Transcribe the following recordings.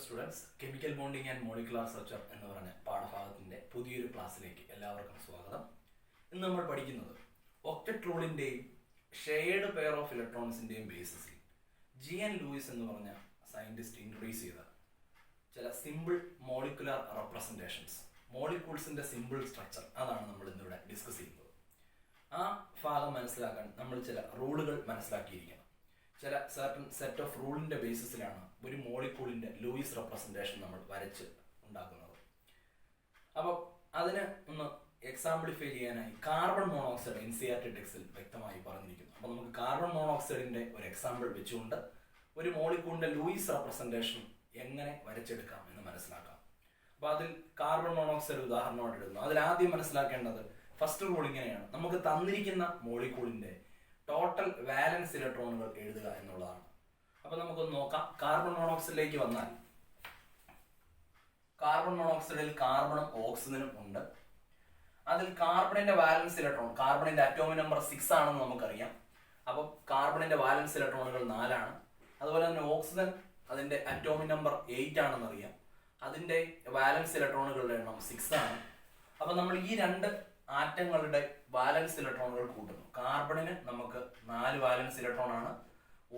Students, chemical bonding and molecular structure എന്ന് പറഞ്ഞ പാഠഭാഗത്തിന്റെ പുതിയൊരു ക്ലാസ്സിലേക്ക് എല്ലാവർക്കും സ്വാഗതം. ഇന്ന് നമ്മൾ പഠിക്കുന്നത് ഒക്ടറ്റ് റൂളിന്റെയും ഷെയർഡ് പെയർ ഓഫ് ഇലക്ട്രോൺസിന്റെയും ബേസിസിൽ ജി.എൻ. ലൂയിസ് എന്ന് പറഞ്ഞ സയന്റിസ്റ്റ് ഇൻട്രൊഡ്യൂസ് ചെയ്ത ചില സിമ്പിൾ മോളിക്കുലാർ റെപ്രസെന്റേഷൻസ്, മോളിക്യൂൾസിന്റെ സിമ്പിൾ സ്ട്രക്ചർ, അതാണ് നമ്മൾ ഇന്നിവിടെ ഡിസ്കസ് ചെയ്യുന്നത്. ആ ഭാഗം മനസ്സിലാക്കാൻ നമ്മൾ ചില റൂളുകൾ മനസ്സിലാക്കിയിരിക്കണം. ചില സർട്ടൺ സെറ്റ് ഓഫ് റൂളിന്റെ ബേസിസിലാണ് ഒരു മോളിക്യൂളിന്റെ ലൂയിസ് റെപ്രസെന്റേഷൻ നമ്മൾ വരച്ച് ഉണ്ടാക്കുന്നത്. അപ്പോൾ അതിന് ഒന്ന് എക്സാംപ്ലിഫൈ ചെയ്യാനായി കാർബൺ മോണോക്സൈഡ് NCERT ടെക്സ്റ്റിൽ വ്യക്തമായി പറഞ്ഞിരിക്കുന്നു. അപ്പോൾ നമുക്ക് കാർബൺ മോണോക്സൈഡിന്റെ ഒരു എക്സാമ്പിൾ വെച്ചുകൊണ്ട് ഒരു മോളിക്യൂളിന്റെ ലൂയിസ് റെപ്രസെന്റേഷൻ എങ്ങനെ വരച്ചെടുക്കാം എന്ന് മനസ്സിലാക്കാം. അപ്പോൾ അതിൽ കാർബൺ മോണോക്സൈഡ് ഉദാഹരണമായിട്ട് എടുക്കുന്നു. അതിൽ ആദ്യം മനസ്സിലാക്കേണ്ടത് ഫസ്റ്റ് റൂൾ ഇങ്ങനെയാണ്: നമുക്ക് തന്നിരിക്കുന്ന മോളിക്യൂളിന്റെ ടോട്ടൽ വാലൻസ് ഇലക്ട്രോണുകൾ എഴുതുക എന്നുള്ളതാണ്. അപ്പൊ നമുക്കൊന്ന് നോക്കാം. കാർബൺ മോണോക്സൈഡിലേക്ക് വന്നാൽ കാർബൺ മോണോക്സൈഡിൽ കാർബണും ഓക്സിജനും ഉണ്ട്. അതിൽ കാർബണിന്റെ വാലൻസ് ഇലക്ട്രോൺ, കാർബണിന്റെ അറ്റോമിക് നമ്പർ 6 ആണെന്ന് നമുക്കറിയാം. അപ്പം കാർബണിന്റെ വാലൻസ് ഇലക്ട്രോണുകൾ 4 ആണ്. അതുപോലെ തന്നെ ഓക്സിജൻ അതിന്റെ അറ്റോമിക് നമ്പർ 8 ആണെന്ന് അറിയാം. അതിന്റെ വാലൻസ് ഇലക്ട്രോണുകളുടെ എണ്ണം 6 ആണ്. അപ്പൊ നമ്മൾ ഈ രണ്ട് ആറ്റങ്ങളുടെ വാലൻസ് ഇലക്ട്രോണുകൾ കൂട്ടുന്നു. കാർബണിന് നമുക്ക് 4 വാലൻസ് ഇലക്ട്രോൺ ആണ്,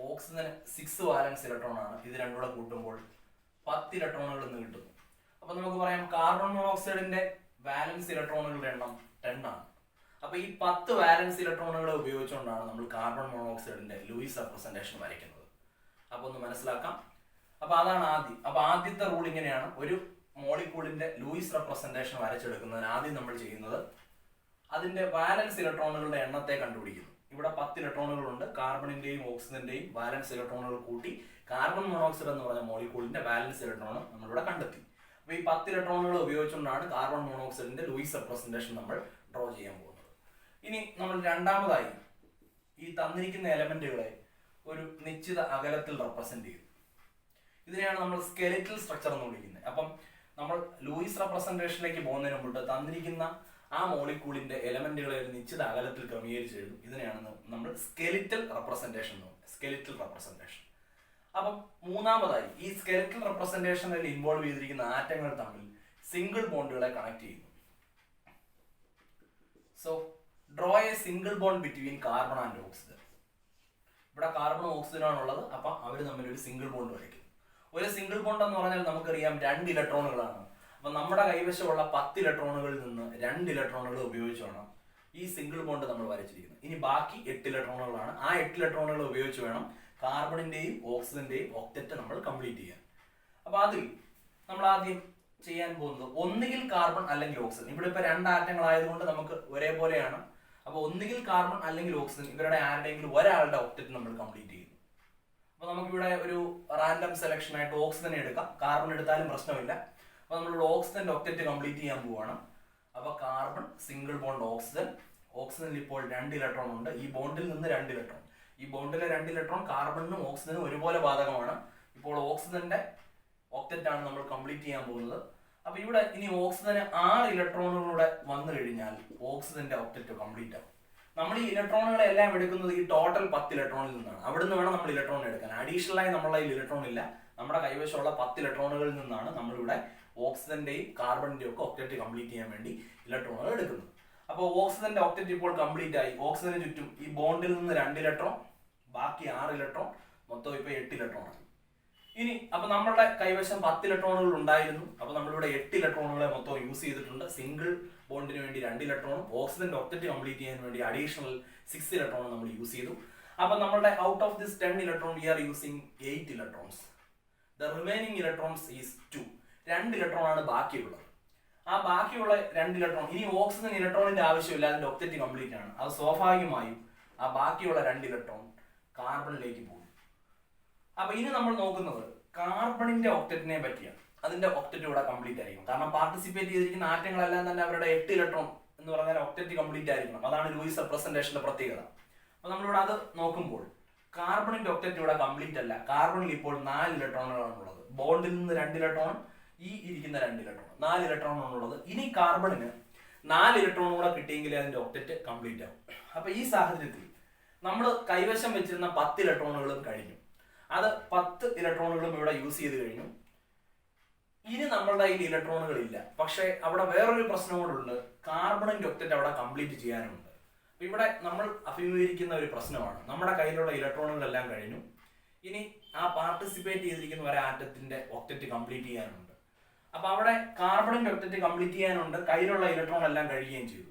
ഓക്സിജന് 6 വാലൻസ് ഇലക്ട്രോൺ ആണ്. ഇത് രണ്ടും കൂടെ കൂട്ടുമ്പോൾ 10 ഇലക്ട്രോണുകൾ എന്ന് കിട്ടുന്നു. അപ്പൊ നമുക്ക് പറയാം കാർബൺ മോണോക്സൈഡിന്റെ വാലൻസ് ഇലക്ട്രോണുകളുടെ എണ്ണം 10 ആണ്. അപ്പൊ ഈ 10 വാലൻസ് ഇലക്ട്രോണുകളെ ഉപയോഗിച്ചുകൊണ്ടാണ് നമ്മൾ കാർബൺ മോണോക്സൈഡിന്റെ ലൂയിസ് റെപ്രസെന്റേഷൻ വരയ്ക്കുന്നത്. അപ്പൊ ഒന്ന് മനസ്സിലാക്കാം. അപ്പൊ അതാണ് ആദ്യം. അപ്പൊ ആദ്യത്തെ റൂൾ ഇങ്ങനെയാണ്: ഒരു മോളിക്യൂളിന്റെ ലൂയിസ് റെപ്രസെന്റേഷൻ വരച്ചെടുക്കുന്നതിന് ആദ്യം നമ്മൾ ചെയ്യുന്നത് അതിന്റെ വാലൻസ് ഇലക്ട്രോണുകളുടെ എണ്ണത്തെ കണ്ടുപിടിക്കുന്നു. ഇവിടെ 10 ഇലക്ട്രോണുകൾ ഉണ്ട്. കാർബണിന്റെയും ഓക്സിജന്റെയും വാലൻസ് ഇലക്ട്രോണുകൾ കൂട്ടി കാർബൺ മോണോക്സൈഡ് എന്ന് പറഞ്ഞ മോളിക്യൂളിന്റെ വാലൻസ് ഇലക്ട്രോൺ നമ്മളിവിടെ കണ്ടെത്തി. അപ്പൊ ഈ 10 ഇലക്ട്രോണുകൾ ഉപയോഗിച്ചുകൊണ്ടാണ് കാർബൺ മോണോക്സൈഡിന്റെ ലൂയിസ് റെപ്രസെന്റേഷൻ നമ്മൾ ഡ്രോ ചെയ്യാൻ പോകുന്നത്. ഇനി നമ്മൾ രണ്ടാമതായി ഈ തന്നിരിക്കുന്ന എലമെന്റുകളെ ഒരു നിശ്ചിത അകലത്തിൽ റെപ്രസെന്റ് ചെയ്തു. ഇതിനെയാണ് നമ്മൾ സ്കെലിറ്റൽ സ്ട്രക്ചർ എന്ന് വിളിക്കുന്നത്. അപ്പം നമ്മൾ ലൂയിസ് റെപ്രസെന്റേഷനിലേക്ക് പോകുന്നതിന് മുമ്പ് തന്നിരിക്കുന്ന ആ മോളിക്യൂളിന്റെ എലമെന്റുകളെ ഒരു നിശ്ചിത അകലത്തിൽ ക്രമീകരിച്ച് എഴുതും. ഇതിനെയാണ് നമ്മൾ സ്കെലിറ്റൽ റെപ്രസെന്റേഷൻ എന്ന് പറയുന്നത്. Skeletal representation. അപ്പം മൂന്നാമതായി ഈ സ്കെലിറ്റൽ റെപ്രസെന്റേഷനിൽ ഇൻവോൾവ് ചെയ്തിരിക്കുന്ന ആറ്റങ്ങൾ തമ്മിൽ സിംഗിൾ ബോണ്ടുകളെ കണക്ട് ചെയ്യുന്നു. So draw A single bond between carbon and oxygen. ഇവിടെ കാർബണും ഓക്സിജനും ആണുള്ളത്. അപ്പൊ അവർ തമ്മിൽ ഒരു സിംഗിൾ ബോണ്ട് വരയ്ക്കുന്നു. ഒരു സിംഗിൾ ബോണ്ട് എന്ന് പറഞ്ഞാൽ നമുക്കറിയാം 2 ഇലക്ട്രോണുകളാണ്. അപ്പൊ നമ്മുടെ കൈവശമുള്ള 10 ഇലക്ട്രോണുകളിൽ നിന്ന് 2 ഇലക്ട്രോണുകൾ ഉപയോഗിച്ച് വേണം ഈ സിംഗിൾ ബോണ്ട് നമ്മൾ വരച്ചിരിക്കുന്നത്. ഇനി ബാക്കി 8 ഇലക്ട്രോണുകളാണ്. ആ 8 ഇലക്ട്രോണുകൾ ഉപയോഗിച്ച് വേണം കാർബണിന്റെയും ഓക്സിജന്റെയും ഒക്ടറ്റ് നമ്മൾ കംപ്ലീറ്റ് ചെയ്യാൻ. അപ്പൊ അതിൽ നമ്മൾ ആദ്യം ചെയ്യാൻ പോകുന്നത് ഒന്നുകിൽ കാർബൺ അല്ലെങ്കിൽ ഓക്സിജൻ. ഇവിടെ ഇപ്പൊ 2 ആറ്റങ്ങൾ ആയതുകൊണ്ട് നമുക്ക് ഒരേപോലെയാണ്. അപ്പൊ ഒന്നുകിൽ കാർബൺ അല്ലെങ്കിൽ ഓക്സിജൻ, ഇവരുടെ ആരുടെയെങ്കിലും ഒരാളുടെ ഒക്ടറ്റ് നമ്മൾ കംപ്ലീറ്റ് ചെയ്യുന്നു. അപ്പൊ നമുക്കിവിടെ ഒരു റാൻഡം സെലക്ഷൻ ആയിട്ട് ഓക്സിജൻ എടുക്കാം. കാർബൺ എടുത്താലും പ്രശ്നമില്ല. അപ്പൊ നമ്മളിവിടെ ഓക്സിജന്റെ ഒക്ടറ്റ് കംപ്ലീറ്റ് ചെയ്യാൻ പോവാണ്. അപ്പൊ കാർബൺ സിംഗിൾ ബോണ്ട് ഓക്സിജൻ. ഓക്സിജനിൽ ഇപ്പോൾ 2 ഇലക്ട്രോൺ ഉണ്ട്. ഈ ബോണ്ടിൽ നിന്ന് 2 ഇലക്ട്രോൺ. ഈ ബോണ്ടിലെ 2 ഇലക്ട്രോൺ കാർബണിനും ഓക്സിജനും ഒരുപോലെ ബാധകമാണ്. ഇപ്പോൾ ഓക്സിജന്റെ ഒക്ടറ്റ് ആണ് നമ്മൾ കംപ്ലീറ്റ് ചെയ്യാൻ പോകുന്നത്. അപ്പൊ ഇവിടെ ഇനി ഓക്സിജന് 6 ഇലക്ട്രോണുകളുടെ വന്നു കഴിഞ്ഞാൽ ഓക്സിജന്റെ ഒക്ടറ്റ് കംപ്ലീറ്റ് ആവും. നമ്മൾ ഈ ഇലക്ട്രോണുകളെ എല്ലാം എടുക്കുന്നത് ഈ ടോട്ടൽ 10 ഇലക്ട്രോണിൽ നിന്നാണ്. അവിടുന്ന് വേണം നമ്മൾ ഇലക്ട്രോൺ എടുക്കാൻ. അഡീഷണൽ ആയി നമ്മളെ ഇലക്ട്രോൺ ഇല്ല. നമ്മുടെ കൈവശമുള്ള 10 ഇലക്ട്രോണുകളിൽ നിന്നാണ് നമ്മളിവിടെ ഓക്സിജന്റെയും കാർബണിന്റെയും ഒക്കെ ഒക്ടറ്റ് കംപ്ലീറ്റ് ചെയ്യാൻ വേണ്ടി ഇലക്ട്രോണുകൾ എടുക്കുന്നത്. അപ്പോൾ ഓക്സിജന്റെ ഒക്ടറ്റ് ഇപ്പോൾ കംപ്ലീറ്റ് ആയി. ഓക്സിജന് ചുറ്റും ഈ ബോണ്ടിൽ നിന്ന് 2 ഇലക്ട്രോൺ, ബാക്കി 6 ഇലക്ട്രോൺ, മൊത്തം ഇപ്പൊ 8 ഇലക്ട്രോൺ ആയി. ഇനി അപ്പൊ നമ്മളുടെ കൈവശം 10 ഇലക്ട്രോണുകൾ ഉണ്ടായിരുന്നു. അപ്പൊ നമ്മളിവിടെ 8 ഇലക്ട്രോണുകളെ മൊത്തം യൂസ് ചെയ്തിട്ടുണ്ട്. സിംഗിൾ ബോണ്ടിന് വേണ്ടി 2 ഇലക്ട്രോണും ഓക്സിജന്റെ ഒക്ടറ്റ് കംപ്ലീറ്റ് ചെയ്യാൻ വേണ്ടി അഡീഷണൽ 6 ഇലക്ട്രോണും നമ്മൾ യൂസ് ചെയ്തു. അപ്പൊ നമ്മളുടെ out of this 10 electron we are using 8 electrons. The remaining electrons is 2. 2 electron ആണ് ബാക്കിയുള്ളത്. ആ ബാക്കിയുള്ള 2 ഇലക്ട്രോൺ, ഇനി ഓക്സിജൻ ഇലക്ട്രോണിന്റെ ആവശ്യമില്ല, അതിന്റെ ഒക്ടറ്റ് കംപ്ലീറ്റ് ആണ്. അത് സ്വാഭാവികമായും ആ ബാക്കിയുള്ള 2 ഇലക്ട്രോൺ കാർബണിലേക്ക് പോകും. അപ്പൊ ഇനി നമ്മൾ നോക്കുന്നത് കാർബണിന്റെ ഒക്ടറ്റിനെ പറ്റിയാണ്. അതിന്റെ ഒക്ടറ്റ് ഇവിടെ കംപ്ലീറ്റ് ആയിരിക്കും. കാരണം പാർട്ടിസിപ്പേറ്റ് ചെയ്തിരിക്കുന്ന ആറ്റങ്ങളെല്ലാം തന്നെ അവരുടെ 8 ഇലക്ട്രോൺ എന്ന് പറഞ്ഞാൽ ഒക്ടറ്റ് കംപ്ലീറ്റ് ആയിരിക്കണം. അതാണ് ലൂയിസ് റെപ്രസെന്റേഷന്റെ പ്രത്യേകത. അപ്പൊ നമ്മളിവിടെ അത് നോക്കുമ്പോൾ കാർബണിന്റെ ഒക്ടറ്റ് ഇവിടെ കംപ്ലീറ്റ് അല്ല. കാർബണിൽ ഇപ്പോൾ 4 ഇലക്ട്രോണുകളാണ് ഉള്ളത്. ബോണ്ടിൽ നിന്ന് 2 ഇലക്ട്രോൺ, ഈ ഇരിക്കുന്ന 2 ഇലക്ട്രോൺ, 4 ഇലക്ട്രോൺ ആണുള്ളത്. ഇനി കാർബണിന് 4 ഇലക്ട്രോൺ കൂടെ കിട്ടിയെങ്കിൽ അതിന്റെ ഒക്ടറ്റ് കംപ്ലീറ്റ് ആവും. അപ്പൊ ഈ സാഹചര്യത്തിൽ നമ്മൾ കൈവശം വെച്ചിരുന്ന 10 ഇലക്ട്രോണുകളും കഴിഞ്ഞു. അത് 10 ഇലക്ട്രോണുകളും ഇവിടെ യൂസ് ചെയ്ത് കഴിഞ്ഞു. ഇനി നമ്മളുടെ കയ്യിൽ ഇലക്ട്രോണുകൾ ഇല്ല, പക്ഷെ അവിടെ വേറൊരു പ്രശ്നം കൂടെ, കാർബണിന്റെ ഒക്ടറ്റ് അവിടെ കംപ്ലീറ്റ് ചെയ്യാനുണ്ട്. അപ്പൊ ഇവിടെ നമ്മൾ അഭിമുഖീകരിക്കുന്ന ഒരു പ്രശ്നമാണ്, നമ്മുടെ കയ്യിലുള്ള ഇലക്ട്രോണുകളെല്ലാം കഴിഞ്ഞു, ഇനി ആ പാർട്ടിസിപ്പേറ്റ് ചെയ്തിരിക്കുന്ന ഒരു ആറ്റത്തിന്റെ ഒക്ടറ്റ് കംപ്ലീറ്റ് ചെയ്യാനുണ്ട്. അപ്പൊ അവിടെ കാർബണിന്റെ ഒക്ടറ്റ് കംപ്ലീറ്റ് ചെയ്യാനുണ്ട്, കയ്യിലുള്ള ഇലക്ട്രോൺ എല്ലാം കഴിയുകയും ചെയ്തു.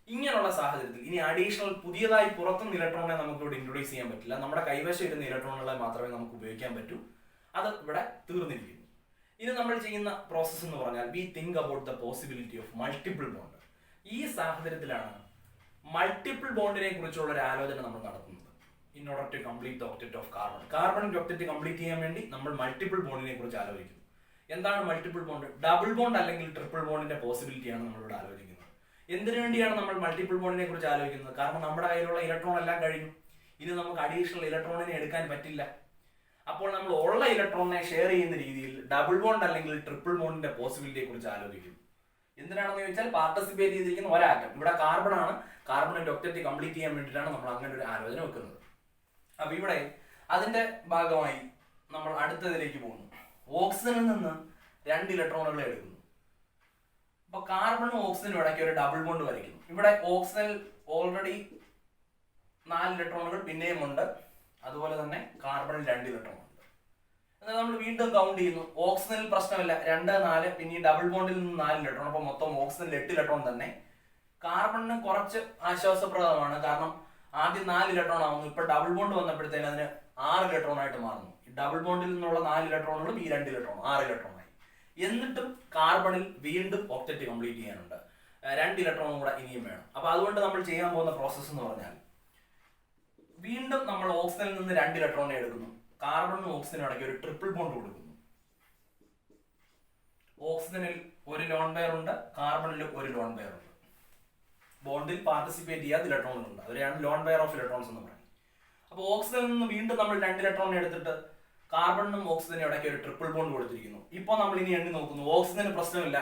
ഇങ്ങനെയുള്ള സാഹചര്യത്തിൽ ഇനി അഡീഷണൽ പുതിയതായി പുറത്തുനിന്ന് ഇലക്ട്രോണിനെ നമുക്ക് ഇവിടെ ഇൻട്രൊഡ്യൂസ് ചെയ്യാൻ പറ്റില്ല. നമ്മുടെ കൈവശം ഇരുന്ന ഇലക്ട്രോണുകളെ മാത്രമേ നമുക്ക് ഉപയോഗിക്കാൻ പറ്റൂ. അത് ഇവിടെ തീർന്നിരിക്കുന്നു. ഇനി നമ്മൾ ചെയ്യുന്ന പ്രോസസ്സ് എന്ന് പറഞ്ഞാൽ we think about the possibility of multiple bond. ഈ സാഹചര്യത്തിലാണ് മൾട്ടിപ്പിൾ ബോണ്ടിനെ കുറിച്ചുള്ള ഒരു ആലോചന നമ്മൾ നടത്തുന്നത്. In order to complete the octet of carbon, കാർബണിന്റെ ഒക്ടറ്റ് കംപ്ലീറ്റ് ചെയ്യാൻ വേണ്ടി നമ്മൾ മൾട്ടിപ്പിൾ ബോണ്ടിനെ കുറിച്ച് ആലോചിക്കുന്നു. എന്താണ് മൾട്ടിപ്പിൾ ബോണ്ട്? ഡബിൾ ബോണ്ട് അല്ലെങ്കിൽ ട്രിപ്പിൾ ബോണ്ടിന്റെ പോസിബിലിറ്റിയാണ് നമ്മളിവിടെ ആലോചിക്കുന്നത്. എന്തിനു വേണ്ടിയാണ് നമ്മൾ മൾട്ടിപ്പിൾ ബോണ്ടിനെ കുറിച്ച് ആലോചിക്കുന്നത്? കാരണം നമ്മുടെ കയ്യിലുള്ള ഇലക്ട്രോൺ എല്ലാം കഴിഞ്ഞു, ഇനി നമുക്ക് അഡീഷണൽ ഇലക്ട്രോണിനെ എടുക്കാൻ പറ്റില്ല. അപ്പോൾ നമ്മൾ ഉള്ള ഇലക്ട്രോണിനെ ഷെയർ ചെയ്യുന്ന രീതിയിൽ ഡബിൾ ബോണ്ട് അല്ലെങ്കിൽ ട്രിപ്പിൾ ബോണ്ടിന്റെ പോസിബിലിറ്റിയെ കുറിച്ച് ആലോചിക്കും. എന്തിനാണെന്ന് ചോദിച്ചാൽ പാർട്ടിസിപ്പേറ്റ് ചെയ്തിരിക്കുന്ന ഒരാറ്റം, ഇവിടെ കാർബൺ ആണ്, കാർബണിന്റെ ഒക്ടറ്റ് കംപ്ലീറ്റ് ചെയ്യാൻ വേണ്ടിയിട്ടാണ് നമ്മൾ അങ്ങനെ ഒരു ആലോചന വെക്കുന്നത്. അപ്പൊ ഇവിടെ അതിന്റെ ഭാഗമായി നമ്മൾ അടുത്തതിലേക്ക് പോകുന്നു. ഓക്സിജനിൽ നിന്ന് 2 ഇലക്ട്രോണുകൾ എടുക്കുന്നു. അപ്പൊ കാർബണും ഓക്സിജനും ഇടയ്ക്ക് ഒരു ഡബിൾ ബോണ്ട് വരയ്ക്കുന്നു. ഇവിടെ ഓക്സിജനിൽ ഓൾറെഡി 4 ഇലക്ട്രോണുകൾ പിന്നെയും ഉണ്ട്, അതുപോലെ തന്നെ കാർബണിൽ 2 ഇലക്ട്രോൺ ഉണ്ട്. എന്നാൽ നമ്മൾ വീണ്ടും കൗണ്ട് ചെയ്യുന്നു. ഓക്സിജനിൽ പ്രശ്നമില്ല, 2, 4, പിന്നെ ഈ ഡബിൾ ബോണ്ടിൽ നിന്ന് 4 ഇലക്ട്രോൺ, അപ്പൊ മൊത്തം ഓക്സിജനിൽ 8 ഇലക്ട്രോൺ തന്നെ. കാർബണിന് കുറച്ച് ആശ്വാസപ്രദമാണ്, കാരണം ആദ്യം 4 ഇലക്ട്രോൺ ആവുന്നു, ഇപ്പൊ ഡബിൾ ബോണ്ട് വന്നപ്പോഴത്തേന് അതിന് 6 ഇലക്ട്രോൺ ആയിട്ട് മാറുന്നു. ഈ ഡബിൾ ബോണ്ടിൽ നിന്നുള്ള 4 ഇലക്ട്രോണുകളും ഈ 2 ഇലക്ട്രോൺ 6 ഇലക്ട്രോൺ ആയി. എന്നിട്ടും കാർബണിൽ വീണ്ടും ഒക്ടറ്റ് കംപ്ലീറ്റ് ചെയ്യാനുണ്ട്, 2 ഇലക്ട്രോണും കൂടെ ഇനിയും വേണം. അപ്പൊ അതുകൊണ്ട് നമ്മൾ ചെയ്യാൻ പോകുന്ന പ്രോസസ്സ് എന്ന് പറഞ്ഞാൽ വീണ്ടും നമ്മൾ ഓക്സിജനിൽ നിന്ന് 2 ഇലക്ട്രോണിനെ എടുക്കുന്നു, കാർബണിനും ഓക്സിജനും ഇടയ്ക്ക് ഒരു ട്രിപ്പിൾ ബോണ്ട് കൊടുക്കുന്നു. ഓക്സിജനിൽ ഒരു ലോൺ പെയർ ഉണ്ട്, കാർബണിൽ ഒരു ലോൺ പെയർ ഉണ്ട്. ബോണ്ടിൽ പാർട്ടിസിപ്പേറ്റ് ചെയ്യാത്ത ഇലക്ട്രോണുകൾ ഉണ്ട്, അവരെയാണ് ലോൺ പെയർ ഓഫ് ഇലക്ട്രോൺസ് എന്ന് പറയുന്നത്. അപ്പോൾ ഓക്സിജനിൽ നിന്ന് വീണ്ടും നമ്മൾ 2 ഇലക്ട്രോണിനെ എടുത്തിട്ട് കാർബണിനും ഓക്സിജനും ഇടയ്ക്ക് ഒരു ട്രിപ്പിൾ ബോണ്ട് കൊടുത്തിരിക്കുന്നു. ഇപ്പോൾ നമ്മൾ ഇനി എണ്ണി നോക്കുന്നു. ഓക്സിജന് പ്രശ്നമില്ല,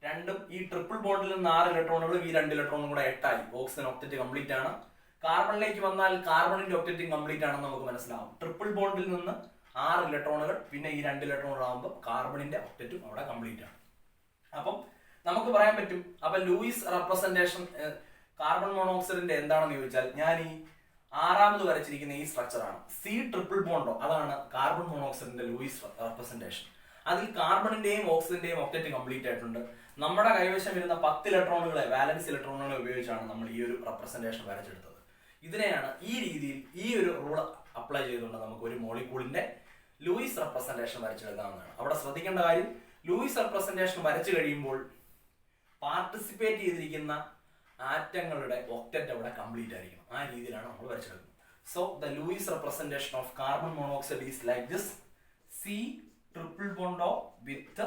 രണ്ടും ഈ ട്രിപ്പിൾ ബോണ്ടിൽ നിന്ന് 6 ഇലക്ട്രോണുകളും ഈ 2 ഇലക്ട്രോണും കൂടെ 8 ആയി. ഓക്സിജൻ ഒക്ടറ്റ് കംപ്ലീറ്റ് ആണ്. കാർബണിലേക്ക് വന്നാൽ കാർബണിന്റെ ഒക്ടറ്റും കംപ്ലീറ്റ് ആണെന്ന് നമുക്ക് മനസ്സിലാവും. ട്രിപ്പിൾ ബോണ്ടിൽ നിന്ന് 6 ഇലക്ട്രോണുകൾ പിന്നെ ഈ 2 ഇലക്ട്രോണുകൾ ആകുമ്പോൾ കാർബണിന്റെ ഒക്ടറ്റും അവിടെ കംപ്ലീറ്റ് ആണ്. അപ്പം നമുക്ക് പറയാൻ പറ്റും, അപ്പൊ ലൂയിസ് റെപ്രസെന്റേഷൻ കാർബൺ മോണോക്സൈഡിന്റെ എന്താണെന്ന് ചോദിച്ചാൽ, ഞാൻ ഈ 6ാമത് വരച്ചിരിക്കുന്ന ഈ സ്ട്രക്ചറാണ് സി ട്രിപ്പിൾ ബോണ്ടോ, അതാണ് കാർബൺ മോണോക്സൈഡിന്റെ ലൂയിസ് റെപ്രസെന്റേഷൻ. അതിൽ കാർബണിന്റെയും ഓക്സിജന്റെയും ഒക്ടറ്റ് കംപ്ലീറ്റ് ആയിട്ടുണ്ട്. നമ്മുടെ കൈവശം വരുന്ന 10 ഇലക്ട്രോണുകളെ, വാലൻസ് ഇലക്ട്രോണുകളെ ഉപയോഗിച്ചാണ് നമ്മൾ ഈ ഒരു റെപ്രസെന്റേഷൻ വരച്ചെടുത്തത്. ഇതിനെയാണ് ഈ രീതിയിൽ ഈ ഒരു റൂൾ അപ്ലൈ ചെയ്തുകൊണ്ട് നമുക്ക് ഒരു മോളിക്യൂളിന്റെ ലൂയിസ് റെപ്രസെന്റേഷൻ വരച്ചെടുക്കാവുന്നതാണ്. അവിടെ ശ്രദ്ധിക്കേണ്ട കാര്യം, ലൂയിസ് റെപ്രസെന്റേഷൻ വരച്ചു കഴിയുമ്പോൾ പാർട്ടിസിപ്പേറ്റ് ചെയ്തിരിക്കുന്ന ആറ്റങ്ങളുടെ ഒക്ടറ്റ് അവിടെ കംപ്ലീറ്റ് ആയിരിക്കണം. ആ രീതിയിലാണ് നമ്മൾ വരച്ചെടുക്കുന്നത്. So the Lewis representation of carbon monoxide is like this: C triple ബോണ്ടോ with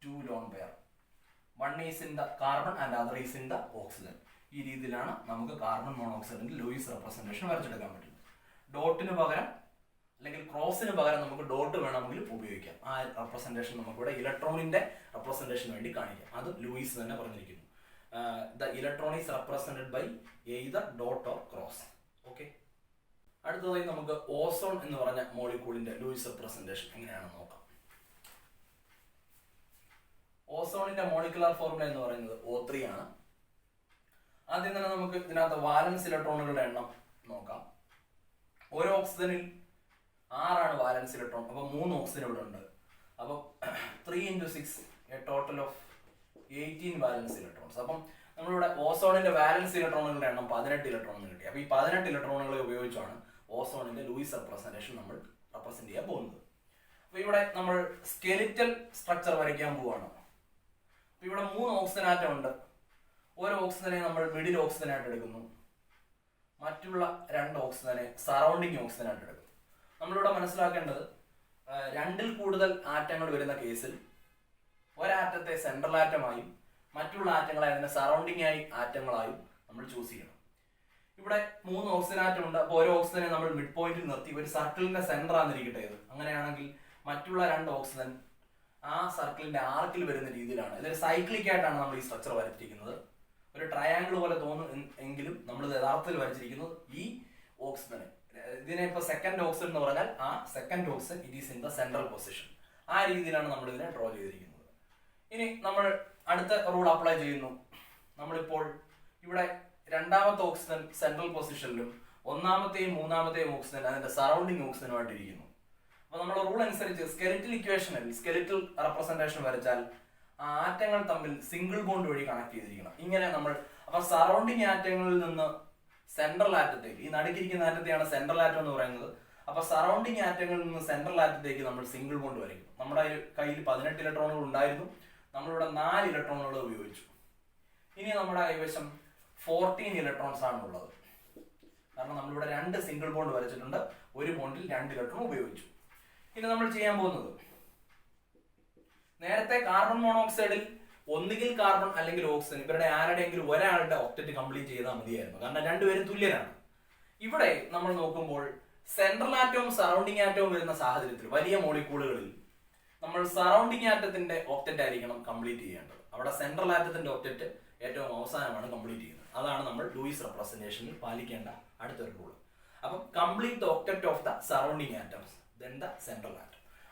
2 lone pair. 1 is in the carbon and other is in the oxygen. ഈ രീതിയിലാണ് നമുക്ക് കാർബൺ മോണോക്സൈഡിന്റെ ലൂയിസ് റെപ്രസെന്റേഷൻ വരച്ചെടുക്കാൻ പറ്റുന്നത്. ഡോട്ടിന് പകരം അല്ലെങ്കിൽ ക്രോസിന് പകരം നമുക്ക് ഡോട്ട് വേണമെങ്കിൽ ഉപയോഗിക്കാം. ആ റെപ്രസെന്റേഷൻ നമുക്കിവിടെ ഇലക്ട്രോണിന്റെ റെപ്രസെന്റേഷന് വേണ്ടി കാണിക്കാം. അത് ലൂയിസ് തന്നെ പറഞ്ഞിരിക്കുന്നു. The electron is represented by either dot or cross. Okay, അടുത്തതായി നമുക്ക് ഓസോൺ എന്ന് പറഞ്ഞ മോളിക്യൂളിന്റെ ലൂയിസ് റെപ്രസെന്റേഷൻ എങ്ങനെയാണെന്ന് നോക്കാം. ഓസോണിന്റെ മോളിക്കുലർ ഫോർമുല എന്ന് പറയുന്നത് O3 ആണ്. ആദ്യം തന്നെ നമുക്ക് ഇതിനകത്ത് വാലൻസ് ഇലക്ട്രോണുകളുടെ എണ്ണം നോക്കാം. ഒരു ഓക്സിജനിൽ 6 വാലൻസ് ഇലക്ട്രോൺ, അപ്പൊ 3 ഓക്സിജൻ ഇവിടെ ഉണ്ട്. അപ്പൊ 3 × 6 എ ടോട്ടൽ ഓഫ് 18 വാലൻസ് ഇലക്ട്രോൺസ്. അപ്പം നമ്മളിവിടെ ഓസോണിന്റെ വാലൻസ് ഇലക്ട്രോണുകളുടെ എണ്ണം 18 ഇലക്ട്രോൺ കിട്ടി. അപ്പൊ ഈ 18 ഇലക്ട്രോണുകളെ ഉപയോഗിച്ചാണ് ഓസോണിന്റെ ലൂയിസ് റെപ്രസെന്റേഷൻ നമ്മൾ റെപ്രസെന്റ് ചെയ്യാൻ പോകുന്നത്. അപ്പൊ ഇവിടെ നമ്മൾ സ്കെലിറ്റൽ സ്ട്രക്ചർ വരയ്ക്കാൻ പോവുകയാണ്. അപ്പൊ ഇവിടെ 3 ഓക്സിജൻ ആറ്റം ഉണ്ട്. ഒരു ഓക്സിജനെ നമ്മൾ മിഡിൽ ഓക്സിജൻ ആയിട്ട് എടുക്കുന്നു, മറ്റുള്ള 2 ഓക്സിജനെ സറൗണ്ടിങ് ഓക്സിജൻ ആയിട്ട് എടുക്കുന്നു. നമ്മളിവിടെ മനസ്സിലാക്കേണ്ടത്, 2ൽ കൂടുതൽ ആറ്റങ്ങൾ വരുന്ന കേസിൽ ഒരാറ്റത്തെ സെൻട്രൽ ആറ്റമായും മറ്റുള്ള ആറ്റങ്ങളെ അതിന്റെ സറൗണ്ടിങ് ആയി ആറ്റങ്ങളായും നമ്മൾ ചൂസ് ചെയ്യണം. ഇവിടെ 3 ഓക്സിജൻ ആറ്റം ഉണ്ട്. അപ്പോൾ ഓരോ ഓക്സിജനെ നമ്മൾ മിഡ് പോയിന്റിൽ നിർത്തി ഒരു സർക്കിളിന്റെ സെന്റർ ആണെന്നിരിക്കട്ടെ ഇത്. അങ്ങനെയാണെങ്കിൽ മറ്റുള്ള 2 ഓക്സിജൻ ആ സർക്കിളിന്റെ ആർക്കിൽ വരുന്ന രീതിയിലാണ്. ഇതൊരു സൈക്ലിക് ആയിട്ടാണ് നമ്മൾ ഈ സ്ട്രക്ചർ വരച്ചിരിക്കുന്നത്. ഒരു ട്രയാങ്കിൾ പോലെ തോന്നും എങ്കിലും നമ്മൾ യഥാർത്ഥത്തിൽ വരച്ചിരിക്കുന്നത് ഈ ഓക്സിജനെ, ഇതിനെ ഇപ്പൊ സെക്കൻഡ് ഓക്സിജൻ എന്ന് പറഞ്ഞാൽ ആ second oxygen it is in the central position. ആ രീതിയിലാണ് നമ്മൾ ഇതിനെ ഡ്രോ ചെയ്തിരിക്കുന്നത്. ഇനി നമ്മൾ അടുത്ത റൂൾ അപ്ലൈ ചെയ്യുന്നു. നമ്മളിപ്പോൾ ഇവിടെ രണ്ടാമത്തെ ഓക്സിജൻ സെൻട്രൽ പൊസിഷനിലും ഒന്നാമത്തെയും മൂന്നാമത്തെയും ഓക്സിജൻ അതിന്റെ സറൗണ്ടിങ് ഓക്സിജനുമായിട്ട് ഇരിക്കുന്നു. അപ്പൊ നമ്മൾ റൂൾ അനുസരിച്ച് സ്കെലിറ്റൽ ഇക്വേഷനിൽ സ്കെലിറ്റൽ റെപ്രസെന്റേഷൻ വരച്ചാൽ ആ ആറ്റങ്ങൾ തമ്മിൽ സിംഗിൾ ബോണ്ട് വഴി കണക്ട് ചെയ്തിരിക്കണം. ഇങ്ങനെ നമ്മൾ അപ്പൊ സറൗണ്ടിങ് ആറ്റങ്ങളിൽ നിന്ന് സെൻട്രൽ ആറ്റത്തേക്ക്, ഈ നടുക്കിരിക്കുന്ന ആറ്റത്തെയാണ് സെൻട്രൽ ആറ്റം എന്ന് പറയുന്നത്. അപ്പൊ സറൗണ്ടിങ് ആറ്റങ്ങളിൽ നിന്ന് സെൻട്രൽ ആറ്റത്തേക്ക് നമ്മൾ സിംഗിൾ ബോണ്ട് വരയ്ക്കും. നമ്മുടെ കയ്യിൽ 18 ഇലക്ട്രോണുകൾ ഉണ്ടായിരുന്നു, നമ്മളിവിടെ 4 ഇലക്ട്രോണുകൾ ഉപയോഗിച്ചു. ഇനി നമ്മുടെ കൈവശം 14 ഇലക്ട്രോൺസ് ആണ് ഉള്ളത്. കാരണം നമ്മളിവിടെ 2 സിംഗിൾ ബോണ്ട് വരച്ചിട്ടുണ്ട്, ഒരു ബോണ്ടിൽ 2 ഇലക്ട്രോൺ ഉപയോഗിച്ചു. ഇനി നമ്മൾ ചെയ്യാൻ പോകുന്നത്, നേരത്തെ കാർബൺ മോണോക്സൈഡിൽ ഒന്നുകിൽ കാർബൺ അല്ലെങ്കിൽ ഓക്സിജൻ ഇവരുടെ ആരുടെയെങ്കിലും ഒരാളുടെ ഒക്ടറ്റ് കംപ്ലീറ്റ് ചെയ്താൽ മതിയായിരുന്നു, കാരണം രണ്ടുപേരും തുല്യരാണ്. ഇവിടെ നമ്മൾ നോക്കുമ്പോൾ സെൻട്രൽ ആറ്റവും സറൗണ്ടിങ് ആറ്റവും വരുന്ന സാഹചര്യത്തിൽ വലിയ മോളിക്യൂളുകളിൽ നമ്മൾ സറൗണ്ടിങ് ആറ്റത്തിന്റെ ഒക്ടറ്റ് ആയിരിക്കണം കംപ്ലീറ്റ് ചെയ്യേണ്ടത്. അവിടെ സെൻട്രൽ ആറ്റത്തിന്റെ ഒക്ടറ്റ് ഏറ്റവും അവസാനമാണ് കംപ്ലീറ്റ് ചെയ്യുന്നത്. അതാണ് നമ്മൾ ലൂയിസ് റെപ്രസെന്റേഷനിൽ പാലിക്കേണ്ട അടുത്തൊരു റൂൾ. അപ്പം complete the octet of the surrounding atoms then the central atom.